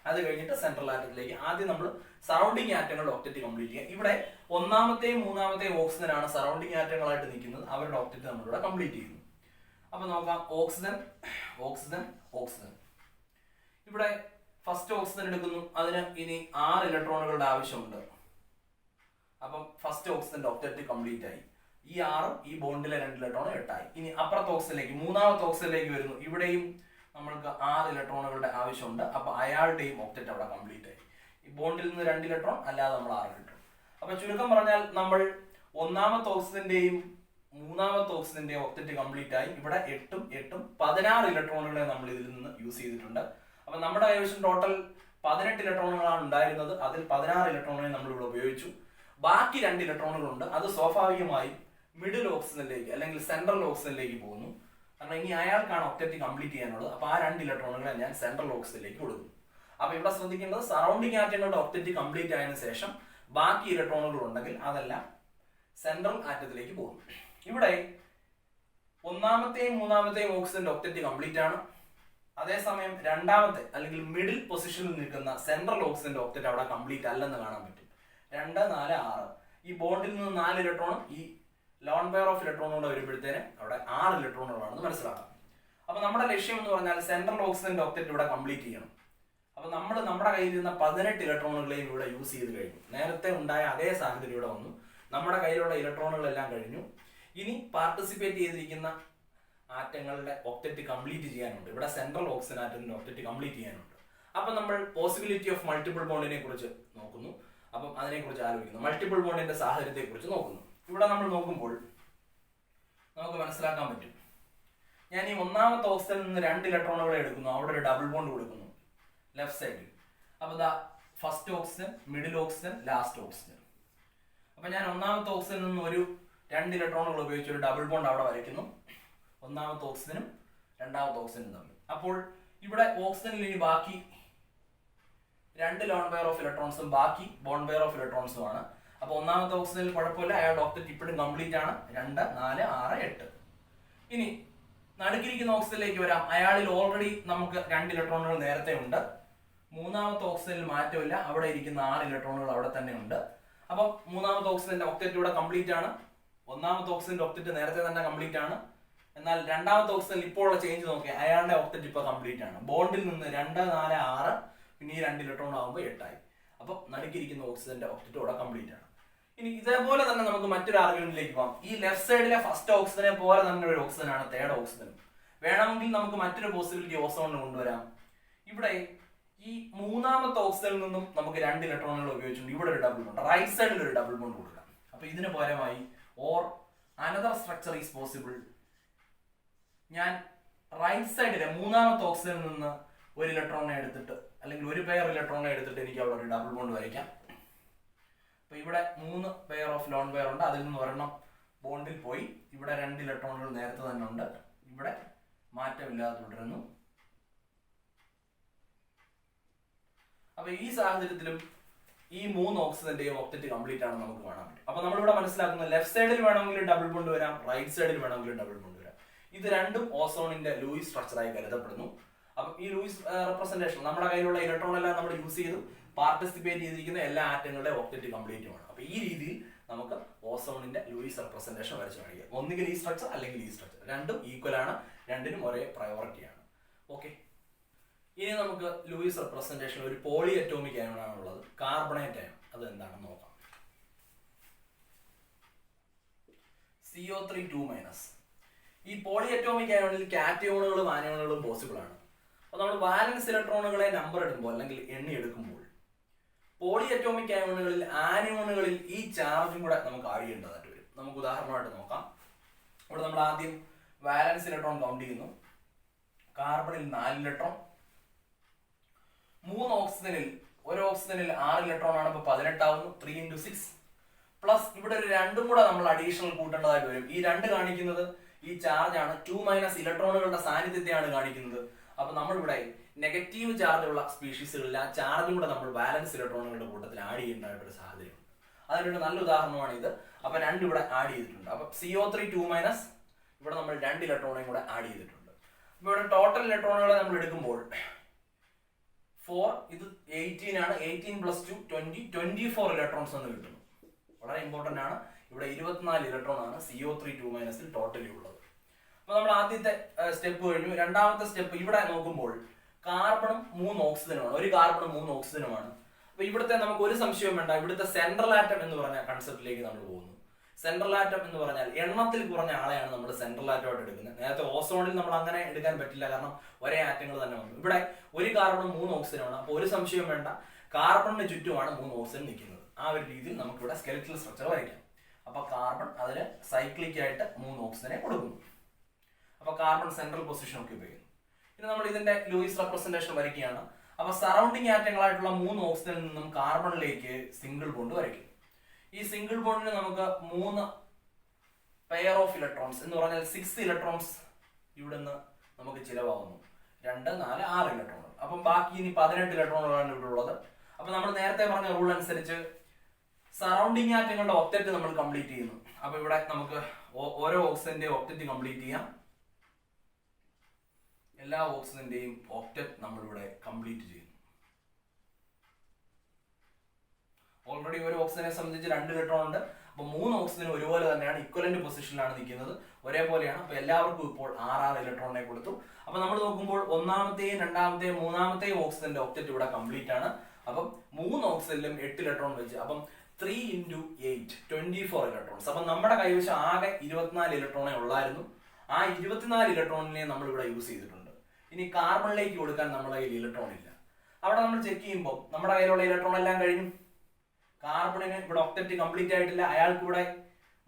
അത് കഴിഞ്ഞിട്ട് സെൻട്രൽ ആറ്റത്തിലേക്ക് ആദ്യം നമ്മൾ സറൗണ്ടിങ് ആറ്റങ്ങളുടെ ഒക്ടറ്റ് കംപ്ലീറ്റ് ചെയ്യുക. ഇവിടെ ഒന്നാമത്തെയും മൂന്നാമത്തെയും ഓക്സിജൻ ആണ് സറൗണ്ടിങ് ആറ്റങ്ങളായിട്ട് നിൽക്കുന്നത്, അവരുടെ ഒക്ടറ്റ് നമ്മളിവിടെ കംപ്ലീറ്റ് ചെയ്യുന്നു. അപ്പൊ നോക്കാം, ഓക്സിജൻ ഓക്സിജൻ ഓക്സിജൻ. ഇവിടെ ഫസ്റ്റ് ഓക്സിജൻ എടുക്കുന്നു, അതിന് ഇനി 6 ഇലക്ട്രോണുകളുടെ ആവശ്യമുണ്ട്. അപ്പം ഫസ്റ്റ് ഓക്സിജന്റെ ഒക്ടറ്റ് കംപ്ലീറ്റ് ആയി. ഈ 6 ഈ ബോണ്ടിലെ 2 ഇലക്ട്രോൺ 8 ആയി. ഇനി അപ്പുറത്തെ ഓക്സിജനിലേക്ക്, മൂന്നാമത്തെ ഓക്സിജനിലേക്ക് വരുന്നു. ഇവിടെയും നമ്മൾക്ക് 6 ഇലക്ട്രോണുകളുടെ ആവശ്യമുണ്ട്. അപ്പൊ അയാളുടെയും ഒക്ടറ്റ് അവിടെ കംപ്ലീറ്റ് ആയി. ഈ ബോണ്ടിൽ നിന്ന് 2 ഇലക്ട്രോൺ, അല്ലാതെ നമ്മൾ 6 ഇലക്ട്രോൺ. അപ്പൊ ചുരുക്കം പറഞ്ഞാൽ നമ്മൾ ഒന്നാമത്തെ ഓക്സിജന്റെയും മൂന്നാമത്തെ ഓക്സിജന്റെയും ഒക്ടറ്റ് കംപ്ലീറ്റ് ആയി. ഇവിടെ 8ഉം 8ഉം 16 ഇലക്ട്രോണുകളെ നമ്മൾ ഇതിൽ നിന്ന് യൂസ് ചെയ്തിട്ടുണ്ട്. അപ്പൊ നമ്മുടെ കൈവശം ടോട്ടൽ 18 ഇലക്ട്രോണുകളാണ് ഉണ്ടായിരുന്നത്, അതിൽ 16 ഇലക്ട്രോണുകളെ നമ്മൾ ഇവിടെ ഉപയോഗിച്ചു. ബാക്കി 2 ഇലക്ട്രോണുകളുണ്ട്, അത് സ്വാഭാവികമായും മിഡിൽ ഓക്സിജനിലേക്ക് അല്ലെങ്കിൽ സെൻട്രൽ ഓക്സിജനിലേക്ക് പോകുന്നു. കാരണം ഇനി അയാൾക്കാണ് ഒക്ടറ്റ് കംപ്ലീറ്റ് ചെയ്യാനുള്ളത്. അപ്പൊ ആ 2 ഇലക്ട്രോണുകളെ ഞാൻ സെൻട്രൽ ഓക്സിജനിലേക്ക് കൊടുക്കുന്നു. അപ്പൊ ഇവിടെ ശ്രദ്ധിക്കേണ്ടത്, സറൗണ്ടിങ് ആറ്റങ്ങളുടെ ഒക്ടറ്റ് കംപ്ലീറ്റ് ആയതിനു ശേഷം ബാക്കി ഇലക്ട്രോണുകൾ ഉണ്ടെങ്കിൽ അതെല്ലാം സെൻട്രൽ ആറ്റത്തിലേക്ക് പോകും. ഇവിടെ ഒന്നാമത്തെയും മൂന്നാമത്തെയും ഓക്സിജന്റെ ഒക്ടറ്റ് കംപ്ലീറ്റ് ആണ്. അതേസമയം രണ്ടാമത്തെ അല്ലെങ്കിൽ മിഡിൽ പൊസിഷനിൽ നിൽക്കുന്ന സെൻട്രൽ ഓക്സിജന്റെ ഒക്ടറ്റ് അവിടെ കംപ്ലീറ്റ് അല്ലെന്ന് കാണാൻ പറ്റും. 2, 4, 6 ഈ ബോണ്ടിൽ നിന്ന് 4 ഇലക്ട്രോണും ഈ ലോൺ പെയർ ഓഫ് ഇലക്ട്രോണുകൾ വരുമ്പോഴത്തേന് അവിടെ 6 ഇലക്ട്രോണുകളാണെന്ന് മനസ്സിലാക്കാം. അപ്പൊ നമ്മുടെ ലക്ഷ്യം എന്ന് പറഞ്ഞാൽ സെൻട്രൽ ഓക്സിജന്റെ ഒക്ടറ്റ് ഇവിടെ കംപ്ലീറ്റ് ചെയ്യണം. അപ്പൊ നമ്മൾ നമ്മുടെ കയ്യിൽ നിന്ന് 18 ഇലക്ട്രോണുകളെയും ഇവിടെ യൂസ് ചെയ്ത് കഴിഞ്ഞു. നേരത്തെ ഉണ്ടായ അതേ സാഹചര്യം ഇവിടെ വന്നു. നമ്മുടെ കയ്യിലുള്ള ഇലക്ട്രോണുകളെല്ലാം കഴിഞ്ഞു. ഇനി പാർട്ടിസിപ്പേറ്റ് ചെയ്തിരിക്കുന്ന ആറ്റങ്ങളുടെ ഒക്ടറ്റ് കംപ്ലീറ്റ് ചെയ്യാനുണ്ട്. ഇവിടെ സെൻട്രൽ ഓക്സിജൻ ആറ്റത്തിന്റെ ഒക്ടറ്റ് കംപ്ലീറ്റ് ചെയ്യാനുണ്ട്. അപ്പൊ നമ്മൾ പോസിബിലിറ്റി ഓഫ് മൾട്ടിപ്പിൾ ബോണ്ടിനെ കുറിച്ച് നോക്കുന്നു. അപ്പം അതിനെക്കുറിച്ച് ആലോചിക്കുന്നു, മൾട്ടിപ്പിൾ ബോണ്ടിന്റെ സാഹചര്യത്തെ കുറിച്ച് നോക്കുന്നു. ഇവിടെ നമ്മൾ നോക്കുമ്പോൾ നമുക്ക് മനസ്സിലാക്കാൻ പറ്റും, ഞാൻ ഈ ഒന്നാമത്തെ ഓക്സിജനിൽ നിന്ന് 2 ഇലക്ട്രോണുകളെ എടുക്കുന്നു, അവിടെ ഒരു ഡബിൾ ബോണ്ട് കൊടുക്കുന്നു ലെഫ്റ്റ് സൈഡിൽ. അപ്പൊ ദാ first oxygen, middle oxygen, last oxygen. അപ്പൊ ഞാൻ ഒന്നാമത്തെ ഓക്സിജനിൽ നിന്ന് ഒരു 2 ഇലക്ട്രോണുകൾ ഉപയോഗിച്ച് ഒരു ഡബിൾ ബോണ്ട് അവിടെ വരയ്ക്കുന്നു, ഒന്നാമത്തെ ഓക്സിജനും രണ്ടാമത്തെ ഓക്സിജനും തമ്മിൽ. അപ്പോൾ ഇവിടെ ഓക്സിജനിൽ ഇനി ബാക്കി 2 ലോൺ പെയർ ഓഫ് ഇലക്ട്രോൺസും ബാക്കി ബോണ്ട് പെയർ ഓഫ് ഇലക്ട്രോൺസും ആണ്. അപ്പൊ ഒന്നാമത്തെ ഓക്സിജനിൽ കുഴപ്പമില്ല, അയാളുടെ ഒക്ടറ്റ് ഇപ്പോഴും കംപ്ലീറ്റ് ആണ്. 2, 4, 6, 8. ഇനി നടുക്കിരിക്കുന്ന ഓക്സിജനിലേക്ക് വരാം. അയാളിൽ ഓൾറെഡി നമുക്ക് 2 ഇലക്ട്രോണുകൾ നേരത്തെ ഉണ്ട്. മൂന്നാമത്തെ ഓക്സിജനിൽ മാറ്റമില്ല, അവിടെ ഇരിക്കുന്ന 6 ഇലക്ട്രോണുകൾ അവിടെ തന്നെ ഉണ്ട്. അപ്പൊ മൂന്നാമത്തെ ഓക്സിജന്റെ ഒക്ടറ്റ് ഇവിടെ കംപ്ലീറ്റ് ആണ്. ഒന്നാമത്തെ ഓക്സിജന്റെ ഒക്ടറ്റ് നേരത്തെ തന്നെ കംപ്ലീറ്റ് ആണ്. എന്നാൽ രണ്ടാമത്തെ ഓക്സിജനിൽ ഇപ്പോഴുള്ള ചേഞ്ച് നോക്കിയാൽ അയാളുടെ ഒക്ടറ്റ് ഇപ്പൊ കംപ്ലീറ്റ് ആണ്. ബോണ്ടിൽ നിന്ന് 2, 4, 6 പിന്നെ ഈ 2 ഇലക്ട്രോൺ ആകുമ്പോൾ 8 ആയി. അപ്പൊ നടുക്കിരിക്കുന്ന ഓക്സിജന്റെ ഒക്ടറ്റ് ഇവിടെ കംപ്ലീറ്റ് ആണ്. ഇനി ഇതേപോലെ തന്നെ നമുക്ക് മറ്റൊരു ആർഗ്യുമെന്റിലേക്ക് പോകാം. ഈ ലെഫ്റ്റ് സൈഡിലെ ഫസ്റ്റ് ഓക്സിജനെ പോലെ തന്നെ ഒരു ഓക്സിജൻ ആണ് തേർഡ് ഓക്സിജൻ. വേണമെങ്കിൽ നമുക്ക് മറ്റൊരു പോസിബിലിറ്റി ഓസോണിന് കൊണ്ടുവരാം. ഇവിടെ ഈ മൂന്നാമത്തെ ഓക്സിജനിൽ നിന്നും നമുക്ക് 2 ഇലക്ട്രോണുകൾ ഉപയോഗിച്ചുകൊണ്ട് ഇവിടെ ഒരു ഡബിൾ ബോണ്ട്, റൈറ്റ് സൈഡിൽ ഒരു ഡബിൾ ബോണ്ട് കൊടുക്കാം. അപ്പൊ ഇതിന് പകരമായി or another structure is possible, ഞാൻ റൈറ്റ് സൈഡിലെ മൂന്നാമത്തെ ഓക്സിജനിൽ നിന്ന് ഒരു ഇലക്ട്രോണിനെ എടുത്തിട്ട് അല്ലെങ്കിൽ ഒരു പെയർ ഇലക്ട്രോണിനെ എടുത്തിട്ട് എനിക്ക് അവിടെ ഒരു ഡബിൾ ബോണ്ട് വരയ്ക്കാം. അപ്പൊ ഇവിടെ 3 പെയർ ഓഫ് ലോൺ പെയർ ഉണ്ട്, അതിൽ നിന്ന് ഒരെണ്ണം ബോണ്ടിൽ പോയി. ഇവിടെ 2 ഇലക്ട്രോണുകൾ നേരത്തെ തന്നെ ഉണ്ട്, ഇവിടെ മാറ്റമില്ലാതെ തുടരുന്നു. അപ്പൊ ഈ സാഹചര്യത്തിലും ഈ 3 ഓക്സിജന്റെയും ഒക്ടറ്റ് കംപ്ലീറ്റ് ആണെന്ന് നമുക്ക് കാണാൻ പറ്റും. അപ്പൊ നമ്മളിവിടെ മനസ്സിലാക്കുന്നത് ലെഫ്റ്റ് സൈഡിൽ വേണമെങ്കിൽ ഡബിൾ ബോണ്ട് വരാം, റൈറ്റ് സൈഡിൽ വേണമെങ്കിൽ ഡബിൾ ബോണ്ട് വരാം. ഇത് രണ്ടും ഓസോണിന്റെ ലൂയിസ് സ്ട്രക്ചറായി കരുതപ്പെടുന്നു. അപ്പൊ ഈ ലൂയിസ് റെപ്രസെന്റേഷൻ നമ്മുടെ കയ്യിലുള്ള ഇലക്ട്രോൺ എല്ലാം നമ്മൾ യൂസ് ചെയ്തു. പാർട്ടിസിപ്പേറ്റ് ചെയ്തിരിക്കുന്ന എല്ലാ ആറ്റങ്ങളുടെ ഒക്ടറ്റ് കംപ്ലീറ്റുമാണ്. അപ്പോൾ ഈ രീതിയിൽ നമുക്ക് ഓസോണിന്റെ ലൂയിസ് റെപ്രസെന്റേഷൻ വരച്ച് കാണിക്കാം. ഒന്നുകിൽ ഈ സ്ട്രക്ചർ അല്ലെങ്കിൽ ഈ സ്ട്രക്ചർ, രണ്ടും ഈക്വൽ ആണ്, രണ്ടിനും ഒരേ പ്രയോറിറ്റിയാണ്. ഓക്കെ, ഇനി നമുക്ക് ലൂയിസ് റെപ്രസെന്റേഷൻ ഒരു പോളി അറ്റോമിക് അയോണാണുള്ളത്, കാർബണേറ്റ് അയോൺ. അത് എന്താണെന്ന് നോക്കാം. CO3 ഈ പോളി അറ്റോമിക് അയോണിൽ കാറ്റയോണുകളും ആനയോണുകളും പോസിബിൾ ആണ്. അപ്പോൾ നമ്മൾ വാലൻസ് ഇലക്ട്രോണുകളെ നമ്പർ ഇടുമ്പോൾ അല്ലെങ്കിൽ എണ്ണി എടുക്കുമ്പോൾ പോളി അറ്റോമിക് അയോണുകളിൽ ആനയോണുകളിൽ ഈ ചാർജും കൂടെ നമുക്ക് ആഡ് ചെയ്യേണ്ടതായിട്ട് വരും. നമുക്ക് ഉദാഹരണമായിട്ട് നോക്കാം. ഇവിടെ നമ്മൾ ആദ്യം വാലൻസ് ഇലക്ട്രോൺ കൗണ്ട് ചെയ്യുന്നു. കാർബണിൽ 4 ഇലക്ട്രോൺ, 3 ഓക്സിജനിൽ, ഒരു ഓക്സിജനിൽ 6 ഇലക്ട്രോൺ ആണ്, അപ്പോൾ 18 ആവുന്നു. 3 × 6 പ്ലസ് ഇവിടെ ഒരു 2 കൂടെ നമ്മൾ അഡീഷണൽ കൂട്ടേണ്ടതായിട്ട് വരും. ഈ 2 കാണിക്കുന്നത് ഈ ചാർജ് ആണ്, 2- ഇലക്ട്രോണുകളുടെ സാന്നിധ്യത്തെയാണ് കാണിക്കുന്നത്. അപ്പൊ നമ്മളിവിടെ നെഗറ്റീവ് ചാർജ് ഉള്ള സ്പീഷീസുകളിൽ ആ ചാർജും കൂടെ നമ്മൾ ബാലൻസ് ഇലക്ട്രോണുകളുടെ കൂട്ടത്തിൽ ആഡ് ചെയ്യേണ്ടതായിട്ടൊരു സാഹചര്യമുണ്ട്. അതിനൊരു നല്ല ഉദാഹരണമാണ് ഇത്. അപ്പൊ 2 ഇവിടെ ആഡ് ചെയ്തിട്ടുണ്ട്. അപ്പൊ CO3 2- ഇവിടെ നമ്മൾ 2 ഇലക്ട്രോണും കൂടെ ആഡ് ചെയ്തിട്ടുണ്ട്. അപ്പൊ ഇവിടെ ടോട്ടൽ ഇലക്ട്രോണുകളെ നമ്മൾ എടുക്കുമ്പോൾ 4, ഇത് 18 ആണ്. 18 + 2 20, 24 ഇലക്ട്രോൺസ് എന്ന് കിട്ടുന്നു. വളരെ ഇമ്പോർട്ടന്റ് ആണ്. ഇവിടെ 24 ഇലക്ട്രോൺ ആണ് CO3 2- ടോട്ടലി ഉള്ളത്. അപ്പൊ നമ്മൾ ആദ്യത്തെ സ്റ്റെപ്പ് കഴിഞ്ഞു. രണ്ടാമത്തെ സ്റ്റെപ്പ് ഇവിടെ നോക്കുമ്പോൾ കാർബണും 3 ഓക്സിജനുമാണ്, ഒരു കാർബണും 3 ഓക്സിജനുമാണ്. അപ്പൊ ഇവിടുത്തെ നമുക്ക് ഒരു സംശയവും വേണ്ട, ഇവിടുത്തെ സെൻട്രൽ ആറ്റം എന്ന് പറഞ്ഞ കൺസെപ്റ്റിലേക്ക് നമ്മൾ പോകുന്നു. സെൻട്രൽ ആറ്റം എന്ന് പറഞ്ഞാൽ എണ്ണത്തിൽ കുറഞ്ഞ ആളെയാണ് നമ്മൾ സെൻട്രൽ ആറ്റമായിട്ട് എടുക്കുന്നത്. നേരത്തെ ഓസോണിൽ നമ്മൾ അങ്ങനെ എടുക്കാൻ പറ്റില്ല, കാരണം ഒരേ ആറ്റങ്ങൾ തന്നെ വന്നു. ഇവിടെ ഒരു കാർബണും 3 ഓക്സിജനുമാണ്. അപ്പോൾ ഒരു സംശയവും വേണ്ട, കാർബണിന് ചുറ്റുമാണ് 3 ഓക്സിജൻ നിൽക്കുന്നത്. ആ ഒരു രീതിയിൽ നമുക്ക് ഇവിടെ സ്കെലറ്റൽ സ്ട്രക്ചർ വരയ്ക്കാം. അപ്പൊ കാർബൺ അതിന് സൈക്ലിക് ആയിട്ട് 3 ഓക്സിജനെ കൊടുക്കുന്നു. അപ്പൊ കാർബൺ സെൻട്രൽ പൊസിഷൻ ഒക്കെ ഉപയോഗിക്കുന്നു. ഇനി നമ്മൾ ഇതിന്റെ ലൂയിസ് റെപ്രസെന്റേഷൻ വരയ്ക്കുകയാണ്. അപ്പൊ സറൗണ്ടിങ് ആറ്റങ്ങളായിട്ടുള്ള 3 ഓക്സിജനിൽ നിന്നും കാർബണിലേക്ക് സിംഗിൾ ബോണ്ട് വരയ്ക്കും. ഈ സിംഗിൾ ബോണ്ടിന് നമുക്ക് 3 പെയർ ഓഫ് ഇലക്ട്രോൺസ് എന്ന് പറഞ്ഞാൽ 6 ഇലക്ട്രോൺസ് ഇവിടെ നിന്ന് നമുക്ക് ചിലവാകുന്നു. 2, 4, 6 ഇലക്ട്രോണുകൾ. അപ്പം ബാക്കി ഇനി 18 ഇലക്ട്രോണുകളാണ് ഇവിടെ ഉള്ളത്. അപ്പൊ നമ്മൾ നേരത്തെ പറഞ്ഞ റൂൾ അനുസരിച്ച് സറൗണ്ടിങ് ആറ്റങ്ങളുടെ ഒക്ടറ്റ് നമ്മൾ കംപ്ലീറ്റ് ചെയ്യുന്നു. അപ്പൊ ഇവിടെ നമുക്ക് ഓരോ ഓക്സിജന്റെ ഒക്ടറ്റ് കംപ്ലീറ്റ് ചെയ്യാം. എല്ലാ ഓക്സിജന്റെയും ഒക്ടറ്റ് നമ്മൾ ഇവിടെ കംപ്ലീറ്റ് ചെയ്യുന്നു. ഓൾറെഡി ഒരു ഓക്സിജനെ സംബന്ധിച്ച് 2 ഇലക്ട്രോൺ ഉണ്ട്. അപ്പൊ 3 ഓക്സിജൻ ഒരുപോലെ തന്നെയാണ്, ഇക്വലന്റ് പൊസിഷനിലാണ് നിൽക്കുന്നത്, ഒരേപോലെയാണ്. അപ്പൊ എല്ലാവർക്കും ഇപ്പോൾ 6 ഇലക്ട്രോണിനെ കൊടുത്തു. അപ്പൊ നമ്മൾ നോക്കുമ്പോൾ ഒന്നാമത്തെയും രണ്ടാമത്തെയും മൂന്നാമത്തെയും ഓക്സിജന്റെ ഒക്ടറ്റ് ഇവിടെ കംപ്ലീറ്റ് ആണ്. അപ്പം 3 ഓക്സിജനിലും 8 ഇലക്ട്രോൺ വെച്ച്, അപ്പം 3 × 8 24 ഇലക്ട്രോൺസ്. അപ്പൊ നമ്മുടെ കൈവശം ആകെ 24 ഇലക്ട്രോണേ ഉള്ളായിരുന്നു. ആ 24 ഇലക്ട്രോണിനെ നമ്മൾ ഇവിടെ യൂസ് ചെയ്തിട്ടുണ്ട്. ഇനി കാർബണിലേക്ക് കൊടുക്കാൻ നമ്മുടെ കയ്യിൽ ഇലക്ട്രോൺ ഇല്ല. അവിടെ നമ്മൾ ചെക്ക് ചെയ്യുമ്പോൾ നമ്മുടെ കയ്യിലുള്ള ഇലക്ട്രോൺ എല്ലാം കഴിഞ്ഞു. കാർബണിന് ഇവിടെ ഒക്ടറ്റ് കംപ്ലീറ്റ് ആയിട്ടില്ല. അയാൾക്ക് ഇവിടെ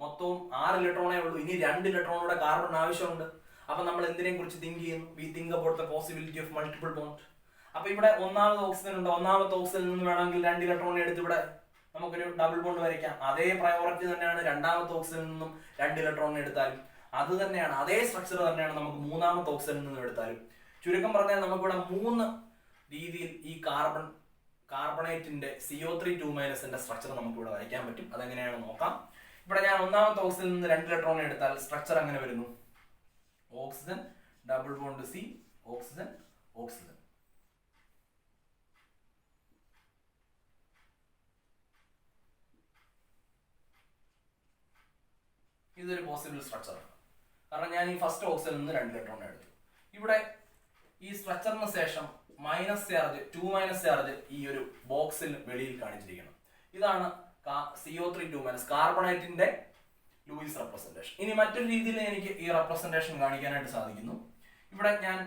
മൊത്തവും 6 ഇലക്ട്രോണേ ഉള്ളൂ. ഇനി 2 ഇലക്ട്രോൺ കൂടെ കാർബൺ ആവശ്യമുണ്ട്. അപ്പൊ നമ്മൾ എന്തിനെ കുറിച്ച് തിങ്ക് ചെയ്യുന്നു? V think about the possibility of multiple bond. അപ്പൊ ഇവിടെ ഒന്നാമത്തെ ഓക്സിജൻ ഉണ്ട്. ഒന്നാമത്തെ ഓക്സിജനിൽ നിന്ന് വേണമെങ്കിൽ 2 ഇലക്ട്രോൺ എടുത്ത് ഇവിടെ നമുക്കൊരു ഡബിൾ ബോണ്ട് വരയ്ക്കാം. അതേ പ്രയോറിറ്റി തന്നെയാണ് രണ്ടാമത്തെ ഓക്സിജനിൽ നിന്നും 2 ഇലക്ട്രോൺ എടുത്താലും. അത് തന്നെയാണ്, അതേ സ്ട്രക്ചർ തന്നെയാണ് നമുക്ക് മൂന്നാമത്തെ ഓക്സിജനിൽ നിന്നും എടുത്താലും. ചുരുക്കം പറഞ്ഞാൽ നമുക്കിവിടെ 3 രീതിയിൽ ഈ കാർബണേറ്റിന്റെ CO3 2- സ്ട്രക്ചർ നമുക്ക് ഇവിടെ വരയ്ക്കാൻ പറ്റും. അതെങ്ങനെയാണെന്ന് നോക്കാം. ഇവിടെ ഞാൻ ഒന്നാമത്തെ ഓക്സിജനിൽ നിന്ന് 2 ഇലക്ട്രോൺ എടുത്താൽ സ്ട്രക്ചർ അങ്ങനെ വരുന്നു: oxygen, double bond C, oxygen, oxygen. ഇതൊരു പോസിബിൾ സ്ട്രക്ചറാണ്. കാരണം ഞാൻ ഈ ഫസ്റ്റ് ഓക്സിജനിൽ നിന്ന് 2 ഇലക്ട്രോൺ എടുത്തു. ഇവിടെ ഈ സ്ട്രക്ചറിന് ശേഷം മൈനസ് ചാർജ്, 2- ചാർജ് ഈ ഒരു ബോക്സിൽ വെളിയിൽ കാണിച്ചിരിക്കണം. ഇതാണ് CO3 2- കാർബണേറ്റിന്റെ ലൂയിസ് റെപ്രസെന്റേഷൻ. ഇനി മറ്റൊരു രീതിയിൽ എനിക്ക് ഈ റെപ്രസെന്റേഷൻ കാണിക്കാനായിട്ട് സാധിക്കുന്നു. ഇവിടെ ഞാൻ